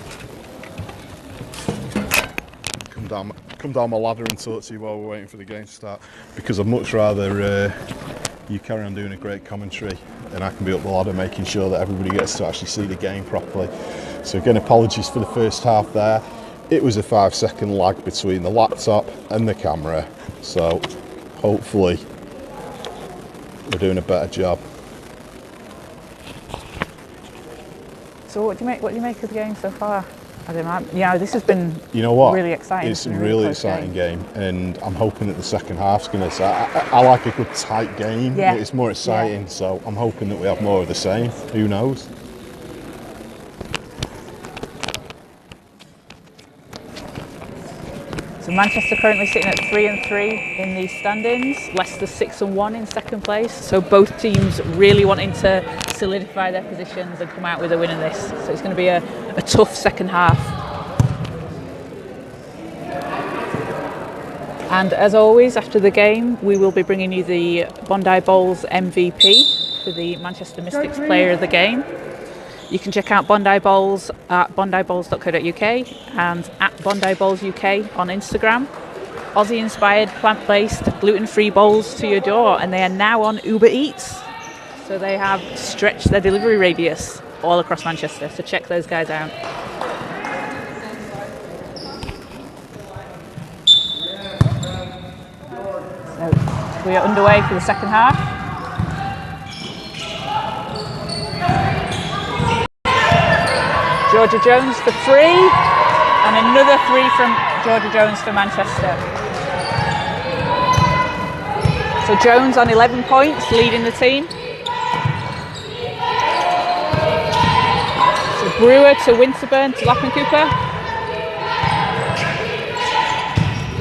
Speaker 1: Come down my ladder and talk to you while we're waiting for the game to start, because I'd much rather you carry on doing a great commentary and I can be up the ladder making sure that everybody gets to actually see the game properly. So again, apologies for the first half there. It was a 5-second lag between the laptop and the camera, so hopefully we're doing a better job.
Speaker 2: So what do you make of the game so far? I don't know. Yeah, this has been really exciting.
Speaker 1: It's a really exciting game, and I'm hoping that the second half's going to. I like a good tight game.
Speaker 2: Yeah.
Speaker 1: It's more exciting, so I'm hoping that we have more of the same. Who knows?
Speaker 2: So Manchester currently sitting at 3-3 in the standings. Leicester 6-1 in second place. So both teams really wanting to solidify their positions and come out with a win in this. So it's going to be a tough second half. And as always, after the game, we will be bringing you the Bondi Bowls MVP for the Manchester Mystics Player of the Game. You can check out Bondi Bowls at bondibowls.co.uk and at Bondi Bowls UK on Instagram. Aussie-inspired, plant-based, gluten-free bowls to your door, and they are now on Uber Eats. So they have stretched their delivery radius all across Manchester. So check those guys out. So we are underway for the second half. Georgia Jones for 3, and another 3 from Georgia Jones for Manchester. So Jones on 11 points, leading the team. So Brewer to Winterburn to Lappin Cooper.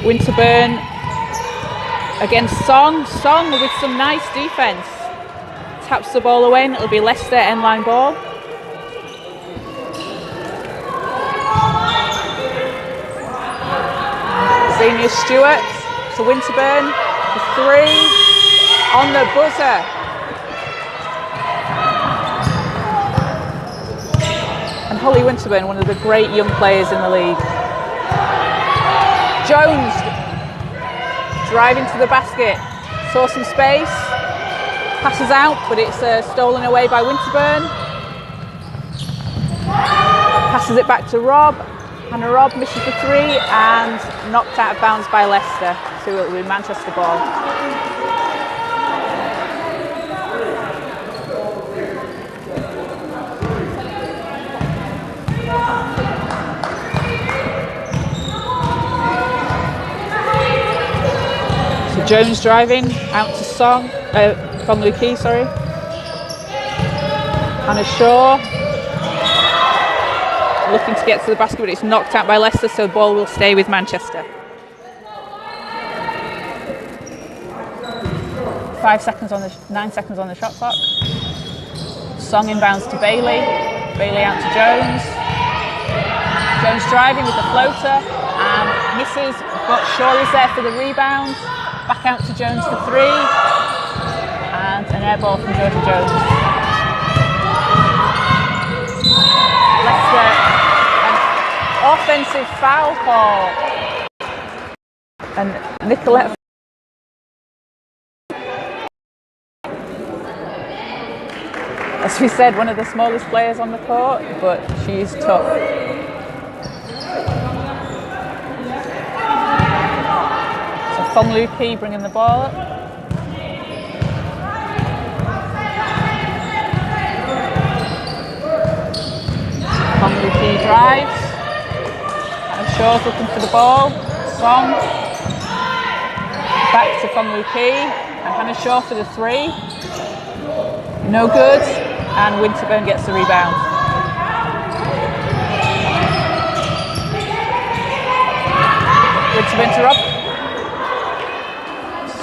Speaker 2: Winterburn against Song. Song with some nice defence. Taps the ball away, and it'll be Leicester end-line ball. Xenia Stewart to Winterburn for 3 on the buzzer. And Holly Winterburn, one of the great young players in the league. Jones driving to the basket, saw some space, passes out, but it's stolen away by Winterburn. Passes it back to Rob. Hannah Robb misses the 3 and knocked out of bounds by Leicester, so it will be Manchester ball. So Jones driving out to Fong Lu Ki, sorry. Hannah Shaw looking to get to the basket, but it's knocked out by Leicester, so the ball will stay with Manchester. 9 seconds on the shot clock. Song inbounds to Bailey. Bailey out to Jones. Jones driving with the floater and misses, but Shaw is there for the rebound. Back out to Jones for 3, and an air ball from Georgia Jones. Leicester. Offensive foul call, and Nicolette. As we said, one of the smallest players on the court, but she's tough. So Fong Lu Ki bringing the ball up. Fong Lu Ki drives. Shaw's looking for the ball. Song. Back to Fong Lu Ki. And Hannah Shaw for the 3. No good. And Winterburn gets the rebound. Winterburn to Rob.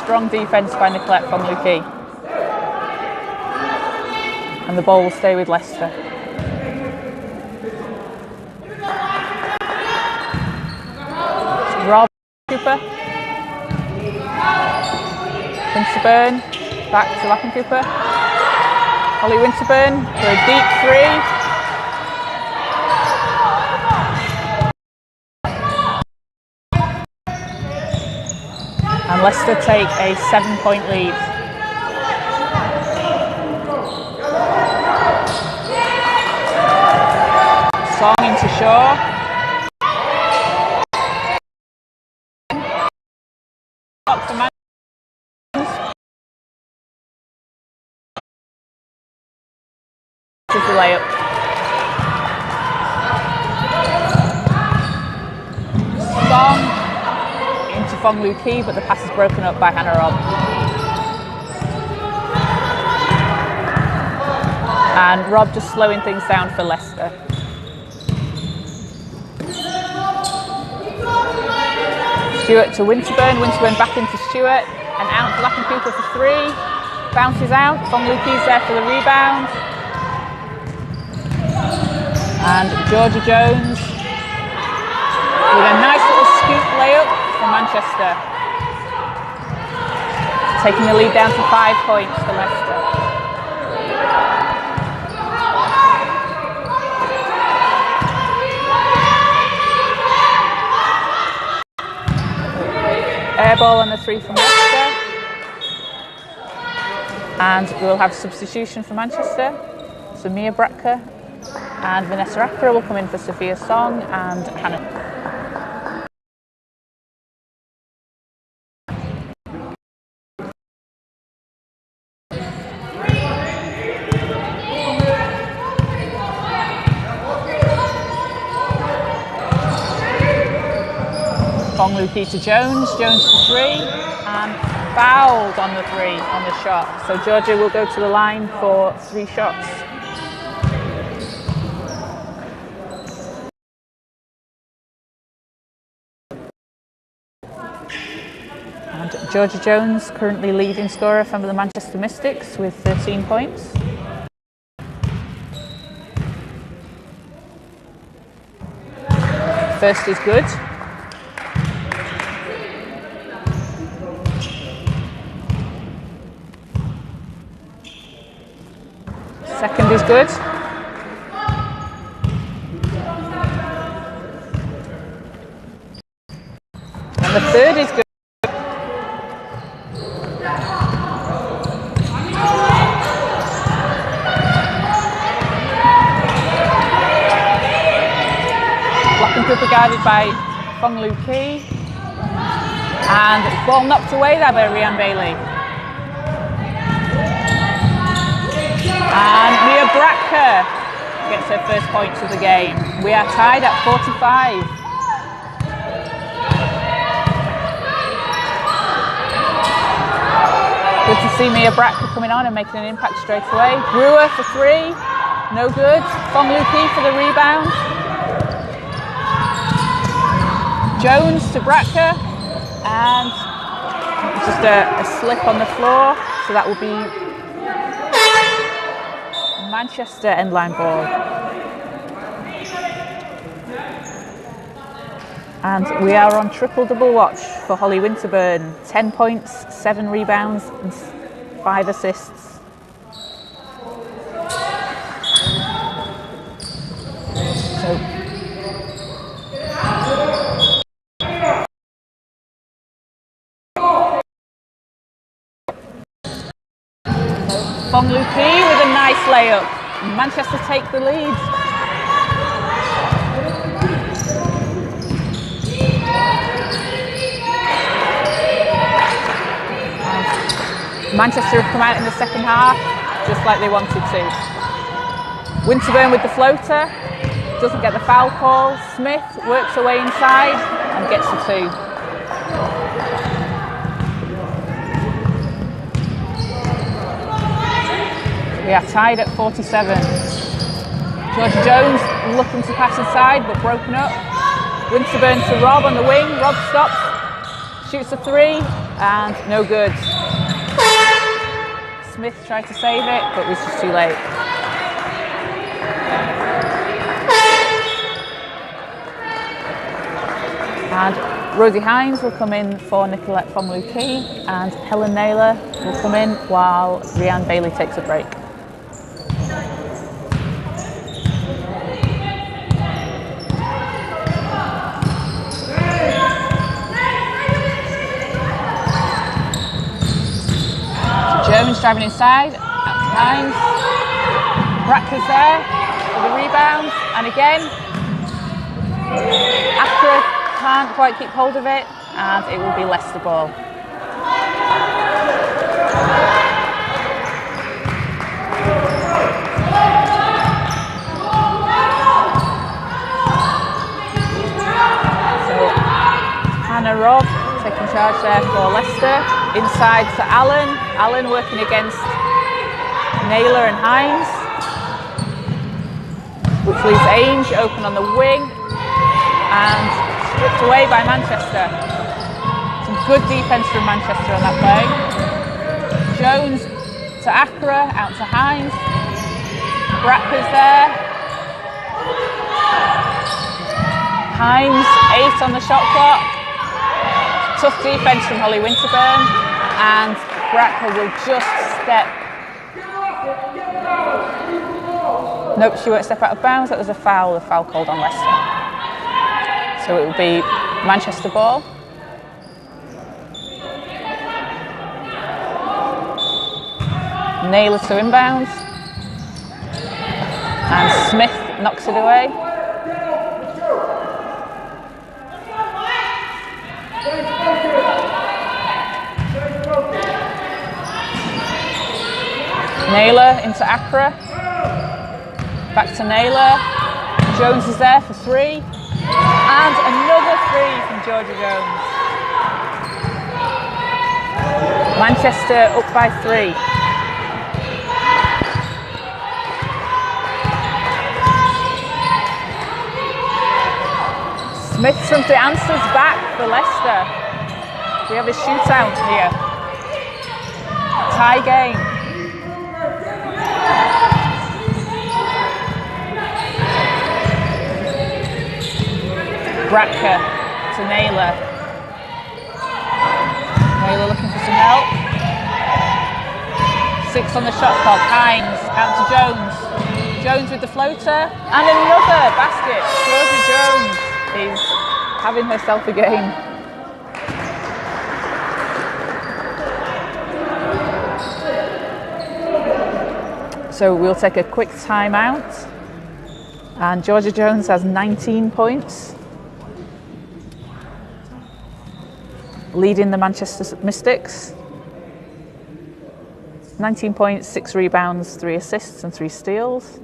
Speaker 2: Strong defence by Nicolette von Lukey. And the ball will stay with Leicester. Rob Cooper. Winterburn back to Lappin Cooper. Holly Winterburn for a deep three. And Leicester take a 7-point lead. Song into Shaw. Up for the layup. Song into Fong Lu Ki, but the pass is broken up by Hannah Robb. And Robb just slowing things down for Leicester. Stewart to Winterburn, Winterburn back into Stewart, and out to Lappin Cooper for three. Bounces out, Fong Lu Ki's there for the rebound. And Georgia Jones with a nice little scoop layup for Manchester. Taking the lead down to 5 points for Leicester. Air ball on the three from Leicester. And we'll have substitution for Manchester. So Mia Bratka and Vanessa Akra will come in for Sophia Song and Hannah. Fong Lu Ki to Jones, Jones for three, and fouled on the three on the shot. So Georgia will go to the line for 3 shots. And Georgia Jones, currently leading scorer from the Manchester Mystics with 13 points. First is good. Second is good. And the third is good. Cooper guarded by Fong Lu Ki, and ball knocked away there by Rhian Bailey. And Mia Bratka gets her first points of the game. We are tied at 45. Good to see Mia Bratka coming on and making an impact straight away. Brewer for three, no good. Fong Lu Ki for the rebound. Jones to Bratka, and just a slip on the floor, so that will be Manchester endline ball. And we are on triple-double watch for Holly Winterburn. 10 points, 7 rebounds and 5 assists. So Fong Lu Ki with a nice layup. Manchester take the lead. Manchester have come out in the second half just like they wanted to. Winterburn with the floater, doesn't get the foul call. Smith works her way inside and gets the 2. We are tied at 47. Georgia Jones looking to pass inside but broken up. Winterburn to Rob on the wing. Rob stops. Shoots a three and no good. Smith tried to save it, but was just too late. And Rosie Hines will come in for Nicolette Fomlou-Key, and Helen Naylor will come in while Rhianne Bailey takes a break. Jones driving inside, out to Hines. Bratker's there for the rebound, and again, Accra can't quite keep hold of it, and it will be Leicester ball. So Hannah Robb taking charge there for Leicester. Inside to Allen. Allen working against Naylor and Hines, which leaves Ainge open on the wing and stripped away by Manchester. Some good defence from Manchester on that play. Jones to Accra, out to Hines. Bratker's there. Hines 8 on the shot clock. Tough defence from Holly Winterburn, and Bratker will just step. Nope, she won't step out of bounds. That was a foul called on Leicester. So it will be Manchester ball. Naylor to inbounds, and Smith knocks it away. Naylor into Accra, back to Naylor. Jones is there for three, and another three from Georgia Jones. Manchester up by 3. Smith simply answers back for Leicester. We have a shootout here. Tie game. Bratker to Naylor. Naylor looking for some help. 6 on the shot clock. Hines out to Jones. Jones with the floater, and another basket. Georgia Jones is having herself a game. So we'll take a quick timeout, and Georgia Jones has 19 points, leading the Manchester Mystics. 19 points, 6 rebounds, 3 assists and 3 steals.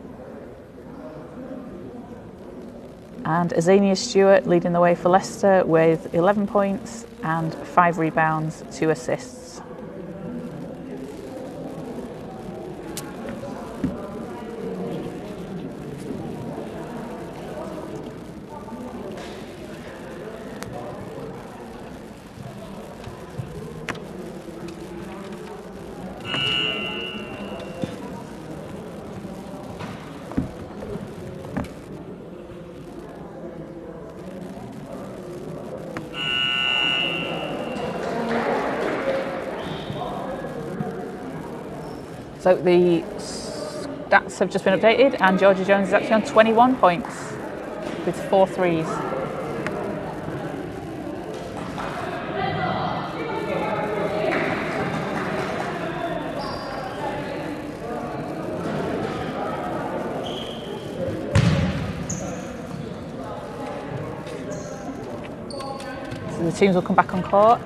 Speaker 2: And Azania Stewart leading the way for Leicester with 11 points and 5 rebounds, 2 assists. So the stats have just been updated, and Georgia Jones is actually on 21 points with 4 threes. So the teams will come back on court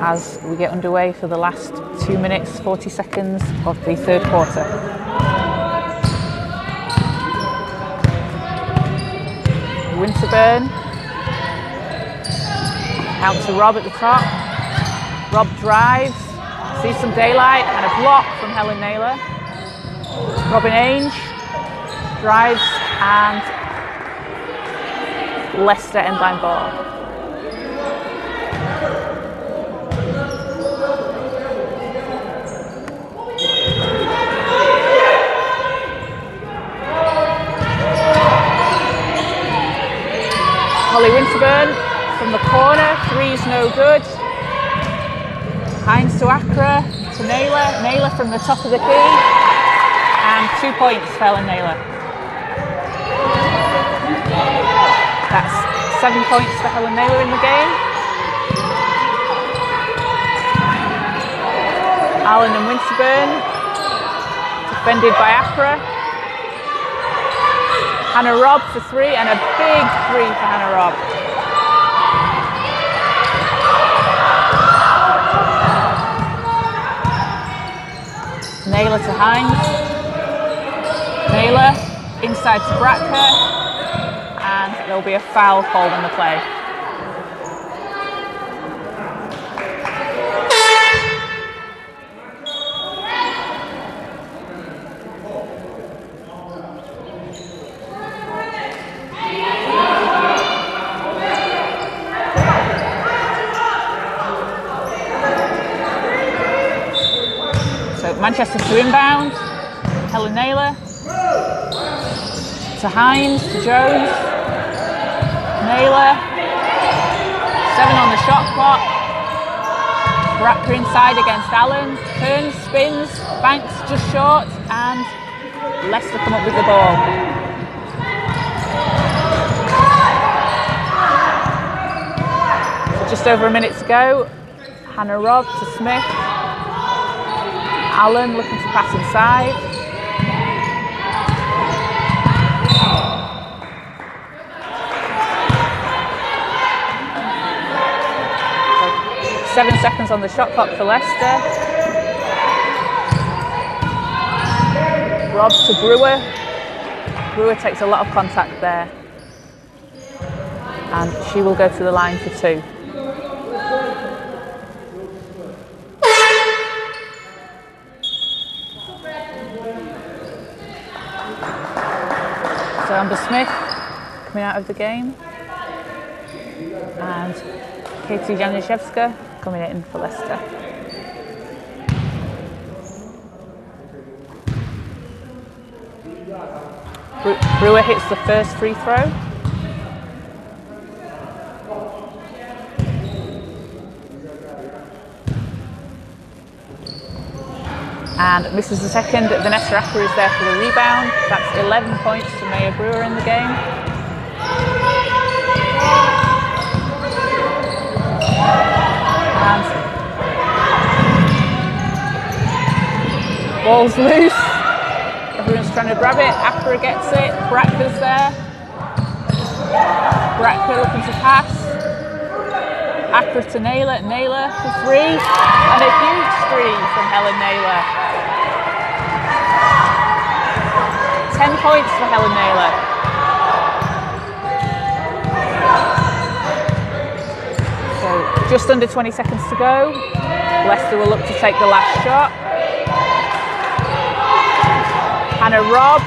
Speaker 2: as we get underway for the last 2 minutes, 40 seconds of the third quarter. Winterburn out to Rob at the top. Rob drives, sees some daylight, and a block from Helen Naylor. Robin Ainge drives and Leicester end-line ball. Holly Winterburn from the corner, three's no good. Hines to Accra, to Naylor. Naylor from the top of the key. And 2 points for Helen Naylor. That's 7 points for Helen Naylor in the game. Allen and Winterburn, defended by Accra. Hannah Robb for 3, and a big 3 for Hannah Robb. Naylor to Hines. Naylor inside to Bracker, and there'll be a foul called on the play. Manchester to inbound, Helen Naylor, to Hines, to Jones, Naylor, 7 on the shot clock, Bracker inside against Allen, turns, spins, banks just short, and Leicester come up with the ball. Just over a minute to go, Hannah Robb to Smith, Allen looking to pass inside. So 7 seconds on the shot clock for Leicester. Robb to Brewer. Brewer takes a lot of contact there. And she will go to the line for 2. So Amber Smith coming out of the game, and Katie Janiszewska coming in for Leicester. Brewer hits the first free throw. And misses the second. Vanessa Acker is there for the rebound. That's 11 points to Maya Brewer in the game. And ball's loose. Everyone's trying to grab it. Acker gets it. Bracker's there. Bracker looking to pass. Acker to Naylor. Naylor for 3. And a huge 3 from Helen Naylor. 10 points for Helen Naylor. So just under 20 seconds to go. Leicester will look to take the last shot. Hannah Robb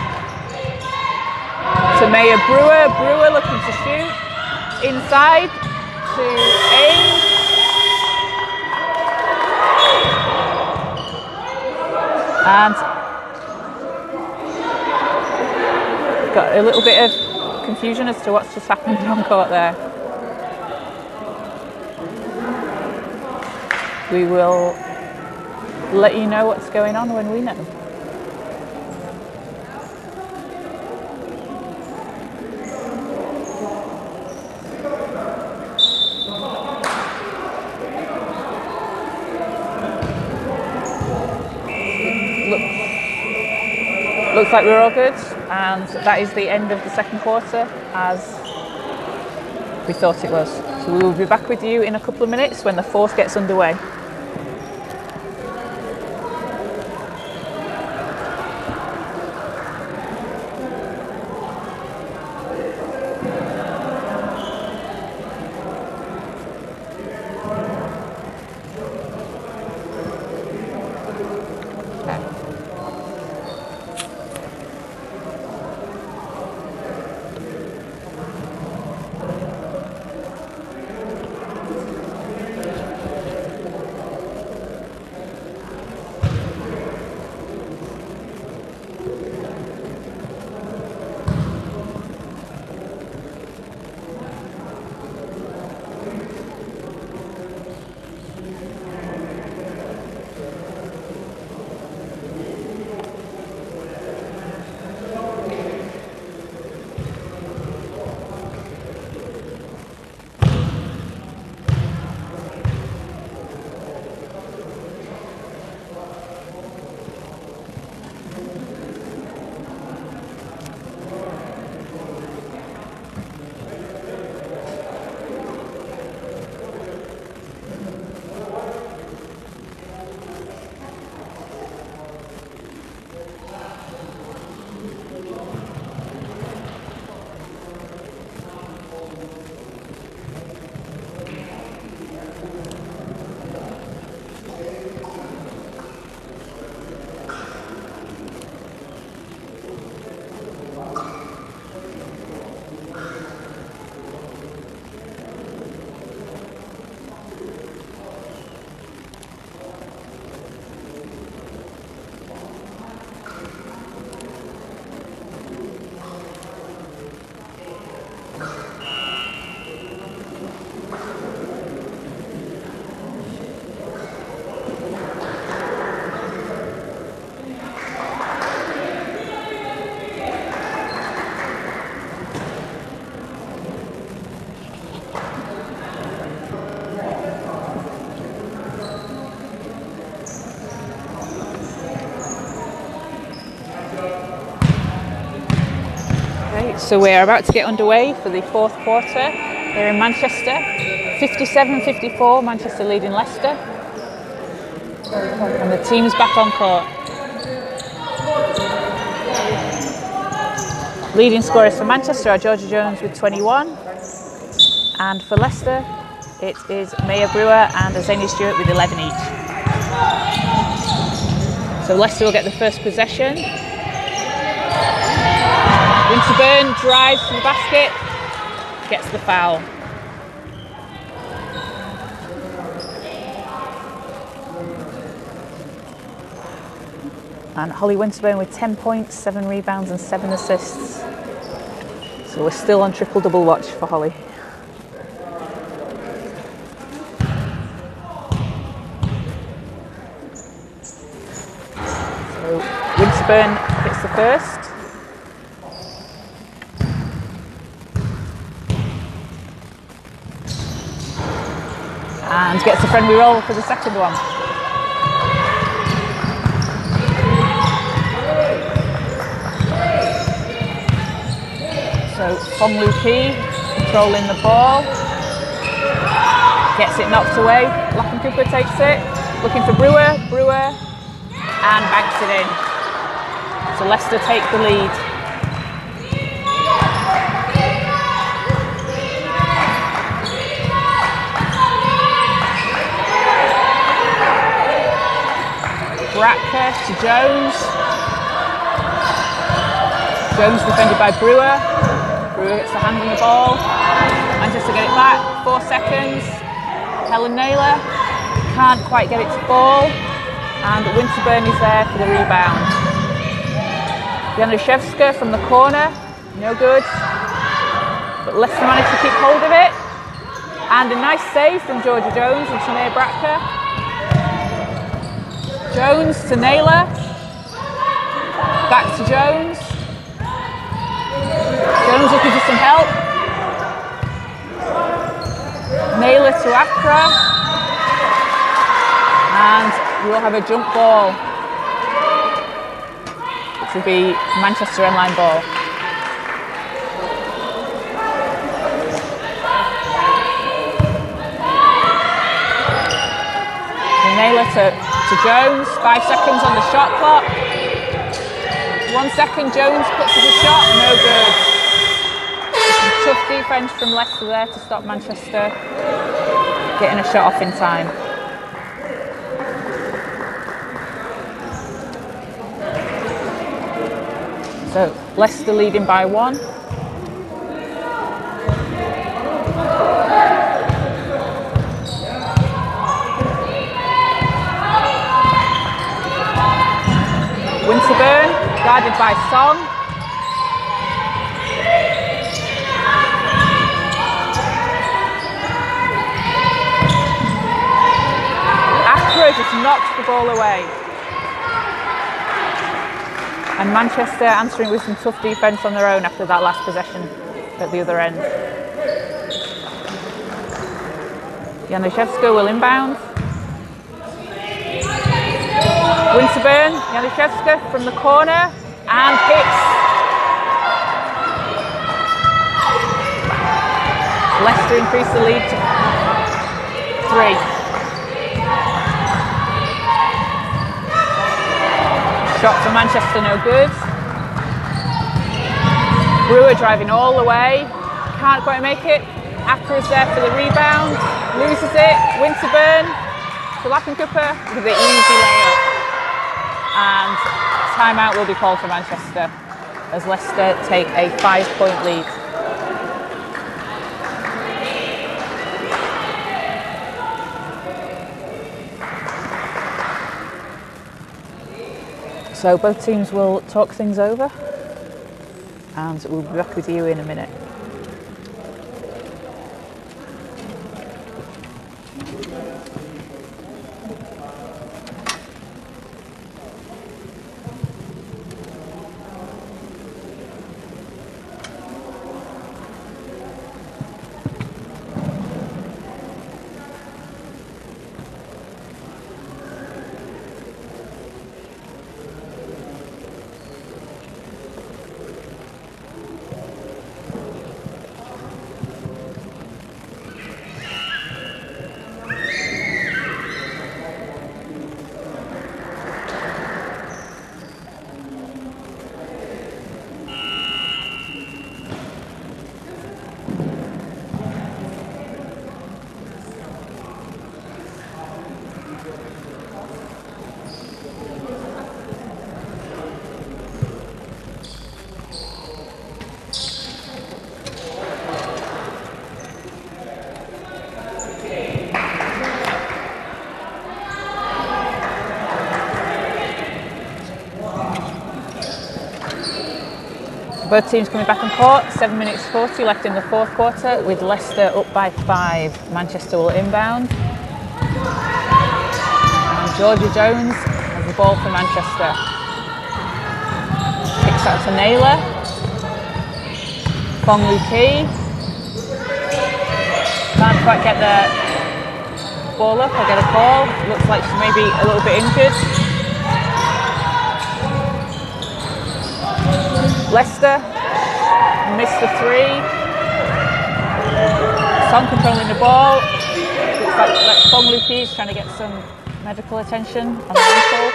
Speaker 2: to Maya Brewer. Brewer looking to shoot. Inside to Ames. And got a little bit of confusion as to what's just happened on court there. We will let you know what's going on when we know. Looks like we're all good, and that is the end of the second quarter as we thought it was. So we will be back with you in a couple of minutes when the fourth gets underway. Right, so we're about to get underway for the fourth quarter here in Manchester. 57-54, Manchester leading Leicester. And the team's back on court. Leading scorers for Manchester are Georgia Jones with 21. And for Leicester, it is Maya Brewer and Azania Stewart with 11 each. So Leicester will get the first possession. Winterburn drives to the basket, gets the foul. And Holly Winterburn with 10 points, 7 rebounds and 7 assists. So we're still on triple-double watch for Holly. So Winterburn hits the first. And gets a friendly roll for the second one. So Fong Lu Ki controlling the ball. Gets it knocked away. Lapham Cooper takes it. Looking for Brewer. Brewer. And banks it in. So Leicester take the lead. Bratka to Jones. Jones defended by Brewer. Brewer gets the hand on the ball. Manchester get it back. 4 seconds. Helen Naylor can't quite get it to fall. And Winterburn is there for the rebound. Januszewska from the corner. No good. But Leicester managed to keep hold of it. And a nice save from Georgia Jones and Tanea Bratka. Jones to Naylor. Back to Jones. Jones looking for some help. Naylor to Accra. And we'll have a jump ball, which will be Manchester end-line ball. Naylor to Jones, 5 seconds on the shot clock. 1 second, Jones puts up a shot, no good. Some tough defence from Leicester there to stop Manchester getting a shot off in time. So Leicester leading by 1. Winterburn, guarded by Song. Accra just knocks the ball away. And Manchester answering with some tough defence on their own after that last possession at the other end. Januszewska will inbound. Winterburn, Januszewska from the corner and hits. Leicester increase the lead to 3. Shot for Manchester, no good. Brewer driving all the way, can't quite make it. Accra's there for the rebound, loses it. Winterburn to Lapham Cooper with the easy layup. And timeout will be called for Manchester as Leicester take a 5-point lead. So both teams will talk things over and we'll be back with you in a minute. Both teams coming back on court. 7 minutes 40 left in the fourth quarter with Leicester up by 5. Manchester will inbound. And Georgia Jones has the ball for Manchester. Kicks out to Naylor. Fong Lu Ki. Can't quite get the ball up or get a call. Looks like she may be a little bit injured. Leicester missed the 3. Song controlling the ball. Looks like Fong Lu Ki is trying to get some medical attention on the ankle.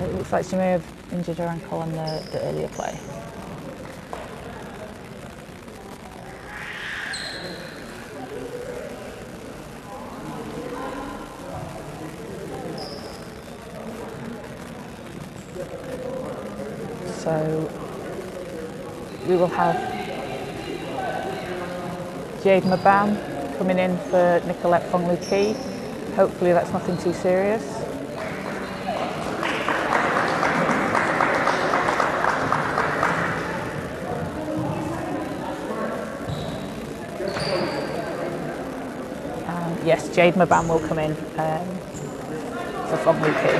Speaker 2: It looks like she may have injured her ankle on the earlier play. So we will have Jade Mabam coming in for Nicolette Fong Lu Ki. Hopefully that's nothing too serious. Yes, Jade Mabam will come in for Fong Lu Ki.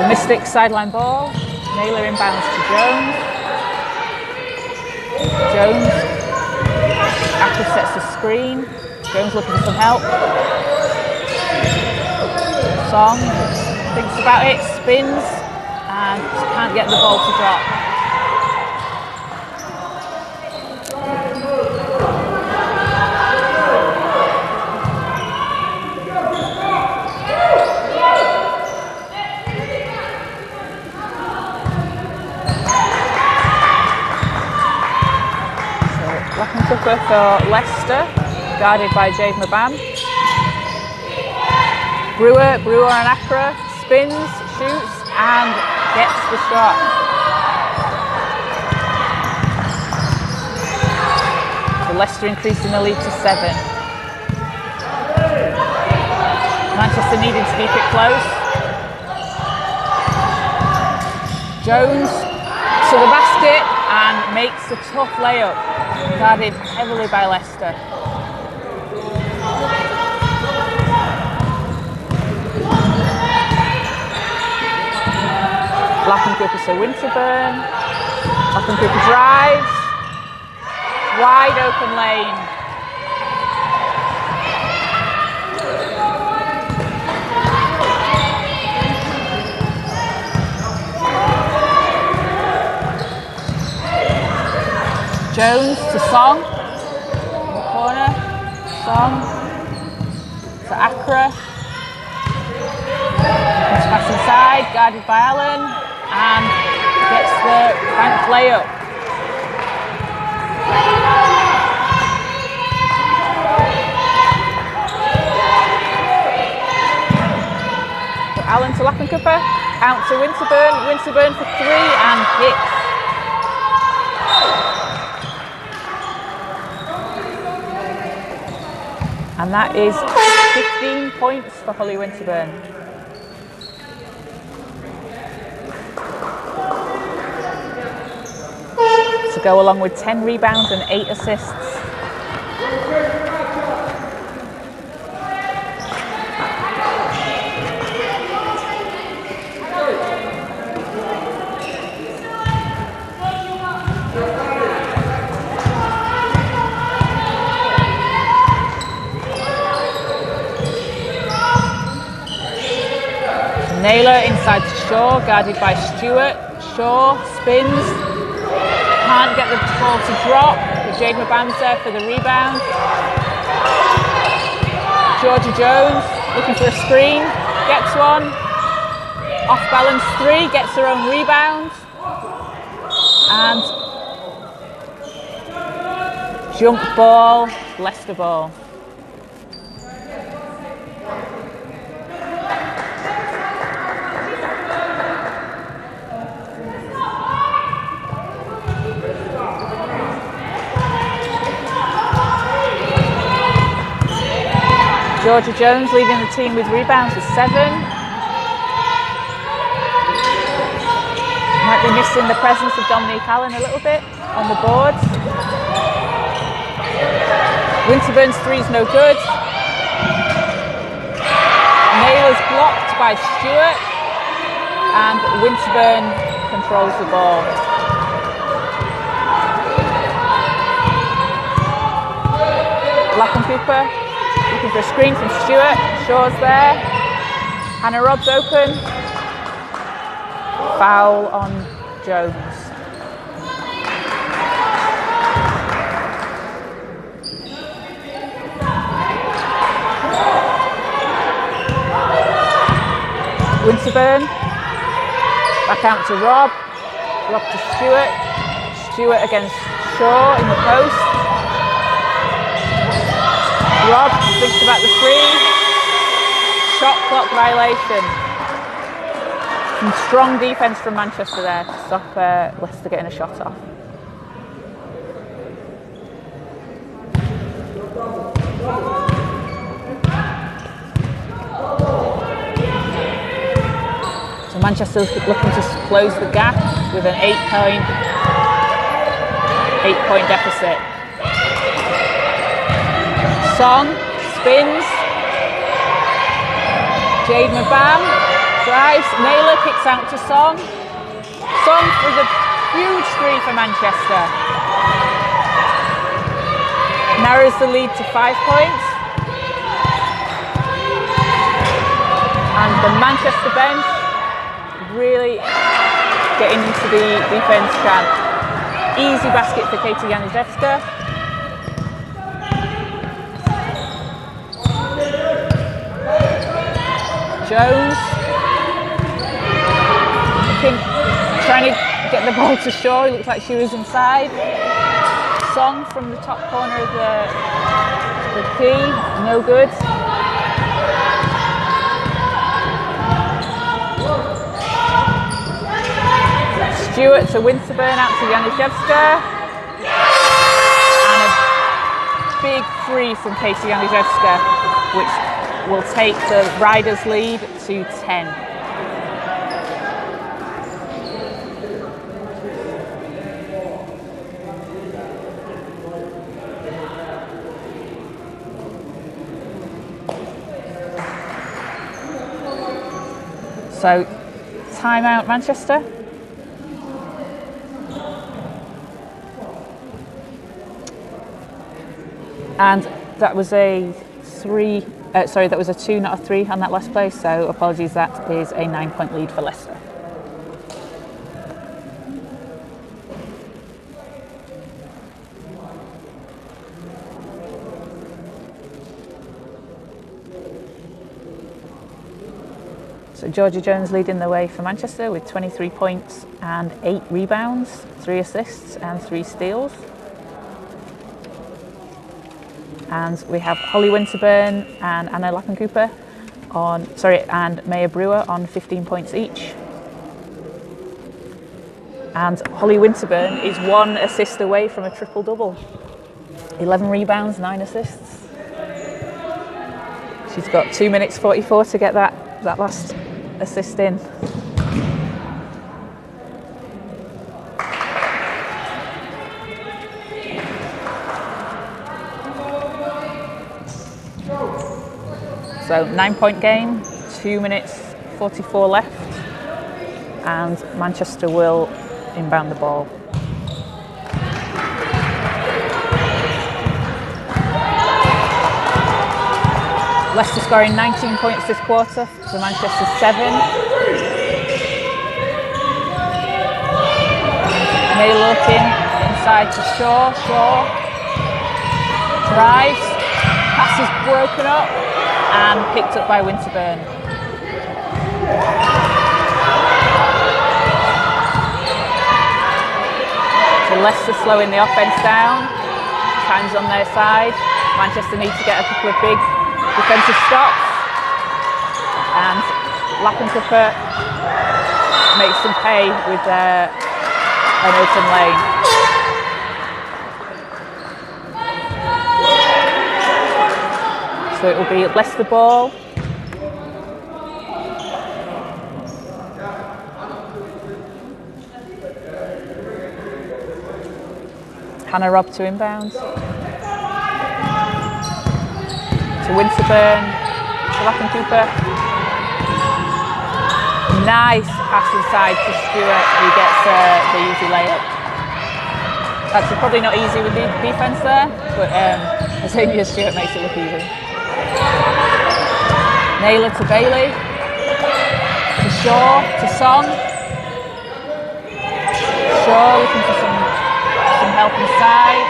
Speaker 2: Mystic sideline ball. Naylor inbounds to Jones. Jones. After sets the screen. Jones looking for some help. Song thinks about it, spins, and can't get the ball to drop. Cooper for Leicester, guarded by Jade Mabam. Brewer and Accra spins, shoots, and gets the shot. So Leicester increasing the lead to 7. Manchester needing to keep it close. Jones to the basket and makes a tough layup. Guarded heavily by Leicester. Cooper to Winterburn. Cooper drives. Wide open lane. Jones to Song, in the corner, Song to Accra, comes pass inside, guarded by Allen, and gets the banked layup. Allen to Cooper, out to Winterburn for 3 and hits. And that is 15 points for Holly Winterburn. To go along with 10 rebounds and 8 assists. Naylor inside to Shaw, guarded by Stewart. Shaw spins, can't get the ball to drop, but Jade Mabam's there for the rebound. Georgia Jones looking for a screen, gets one. Off balance 3, gets her own rebound. And jump ball, Leicester ball. Georgia Jones leading the team with rebounds with 7. Might be missing the presence of Dominique Allen a little bit on the boards. Winterburn's 3's no good. Naylor's blocked by Stewart, and Winterburn controls the ball. Lapham Cooper looking for a screen from Stewart. Shaw's there. Hannah Robb's open. Foul on Jones. Winterburn, back out to Rob. Rob to Stewart. Stewart against Shaw in the post. Rob thinks about the 3. Shot clock violation. Some strong defence from Manchester there to stop Leicester getting a shot off. So Manchester's looking to close the gap with an 8-point deficit. Song spins. Jade Mabam drives. Naylor kicks out to Song. Song with a huge 3 for Manchester. Narrows the lead to 5 points. And the Manchester bench really getting into the defence camp. Easy basket for Katie Januszewska. Jones trying to get the ball to Shaw. It looked like she was inside. Song from the top corner of the key, no good. Stewart to Winterburn, out to Januszewska. And a big 3 from Katie Januszewska, which will take the Riders' lead to 10. So, timeout Manchester. And that was a 3. That was a 2, not a 3 on that last play, so apologies, that is a 9-point lead for Leicester. So Georgia Jones leading the way for Manchester with 23 points and 8 rebounds, 3 assists and 3 steals. And we have Holly Winterburn and Anna Lapham Cooper and Maya Brewer on 15 points each. And Holly Winterburn is 1 assist away from a triple-double. 11 rebounds, 9 assists. She's got 2 minutes 44 to get that last assist in. So 9-point game, 2 minutes 44 left, and Manchester will inbound the ball. Leicester scoring 19 points this quarter for Manchester 7. Naylor looking inside to Shaw. Shaw drives, pass is broken up and picked up by Winterburn. So Leicester slowing the offence down. Time's on their side. Manchester need to get a couple of big defensive stops, and Lapham Cooper makes them pay with an open lane. So So it will be Leicester ball. Hannah Robb to inbound. To Winterburn. To Lappin Cooper. Nice pass inside to Stewart, who gets the easy layup. That's probably not easy with the defence there, but Azania Stewart makes it look easy. Naylor to Bailey. To Shaw, to Song. Shaw looking for some help inside.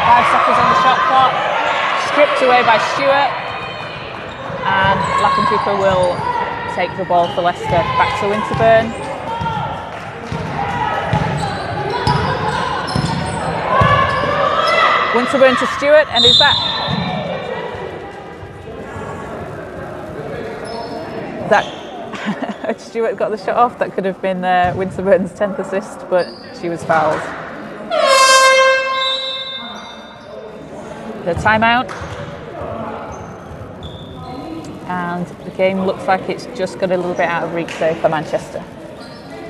Speaker 2: 5 seconds on the shot clock. Stripped away by Stewart. And Lappin Cooper will take the ball for Leicester. Back to Winterburn. Winterburn to Stewart, and is that Stewart got the shot off? That could have been Winterburn's 10th assist, but she was fouled. The timeout. And the game looks like it's just got a little bit out of reach though for Manchester.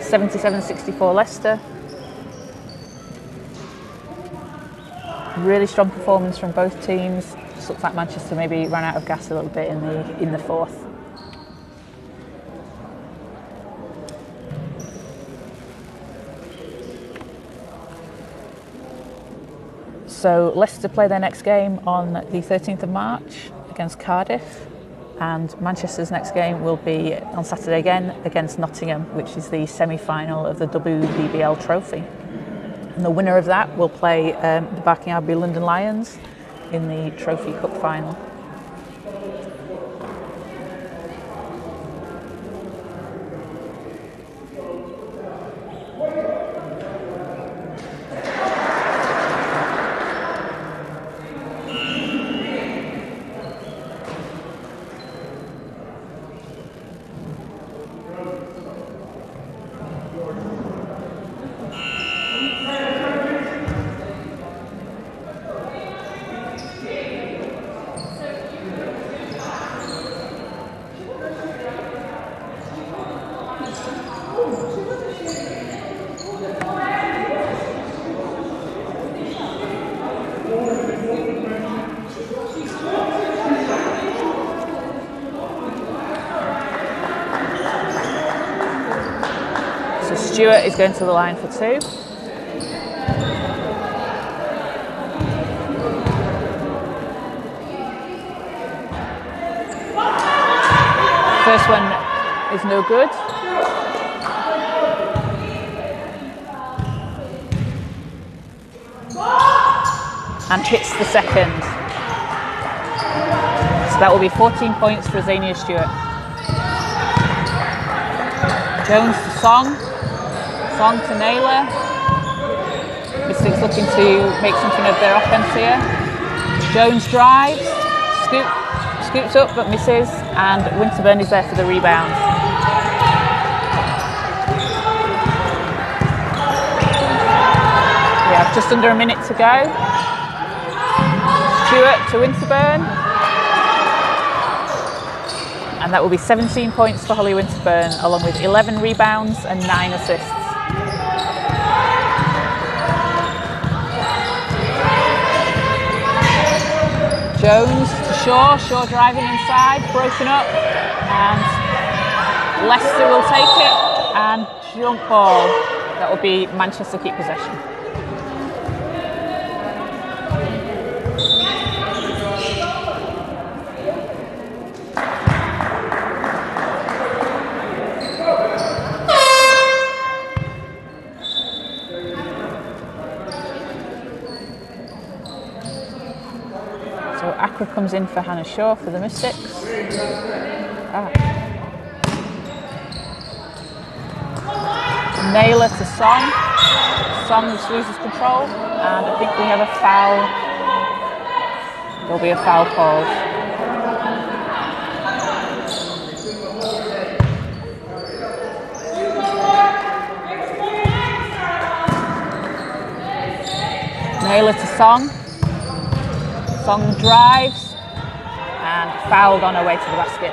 Speaker 2: 77-64 Leicester. Really strong performance from both teams. Just looks like Manchester maybe ran out of gas a little bit in the fourth. So Leicester play their next game on the 13th of March against Cardiff, and Manchester's next game will be on Saturday again against Nottingham, which is the semi-final of the WBBL Trophy. And the winner of that will play the Barking Abbey London Lions in the Trophy Cup final. Stewart is going to the line for 2. First one is no good. And hits the second. So that will be 14 points for Azania Stewart. Jones to Song. Song to Naylor. Mystics looking to make something of their offense here. Jones drives, scoops up but misses, and Winterburn is there for the rebound. We have just under a minute to go. Stewart to Winterburn. And that will be 17 points for Holly Winterburn, along with 11 rebounds and 9 assists. Jones to Shaw, Shaw driving inside, broken up, and Leicester will take it, and jump ball. That will be Manchester keep possession. Accra comes in for Hannah Shaw for the Mystics. Naylor to Song. Song loses control, and I think we have a foul. There'll be a foul called. Naylor to Song. Song drives and fouled on her way to the basket.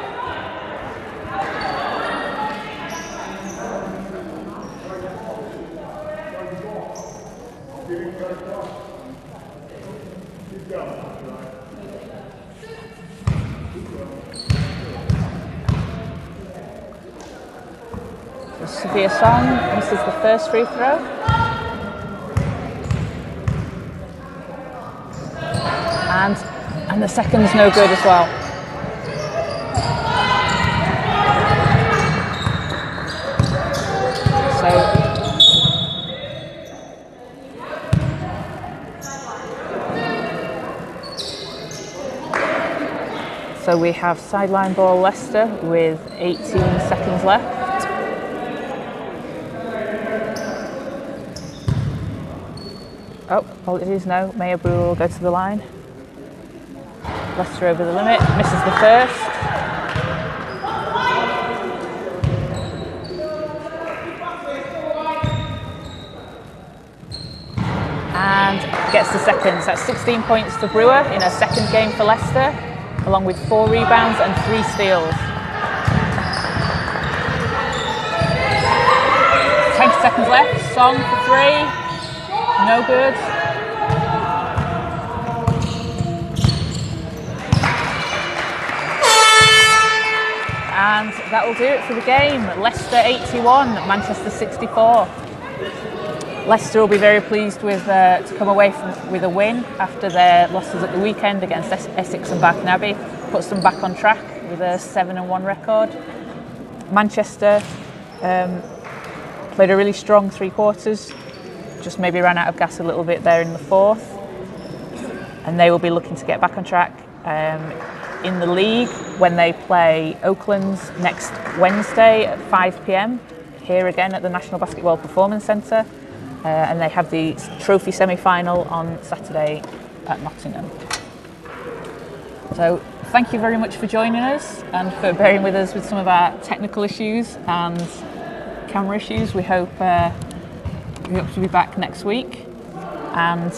Speaker 2: Sophia Song misses the first free throw. And the second's no good as well. So we have sideline ball Leicester with 18 seconds left. Oh, apologies, no. Maya Brewer will go to the line. Leicester over the limit, misses the first. And gets the second. So that's 16 points for Brewer in her second game for Leicester, along with 4 rebounds and 3 steals. 10 seconds left. Song for 3. No good. And that will do it for the game. Leicester 81, Manchester 64. Leicester will be very pleased with to come away with a win after their losses at the weekend against Essex and Barking Abbey. Puts them back on track with a 7-1 record. Manchester played a really strong 3 quarters. Just maybe ran out of gas a little bit there in the 4th, and they will be looking to get back on track in the league when they play Oakland's next Wednesday at 5 p.m. here again at the National Basketball Performance Centre, and they have the trophy semi-final on Saturday at Nottingham. So thank you very much for joining us and for bearing with us with some of our technical issues and camera issues. We hope to be back next week, and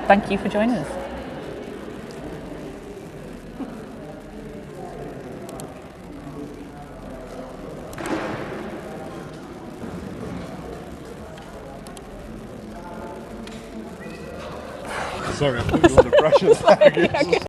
Speaker 2: thank you for joining us.
Speaker 1: Sorry, I put you under pressure.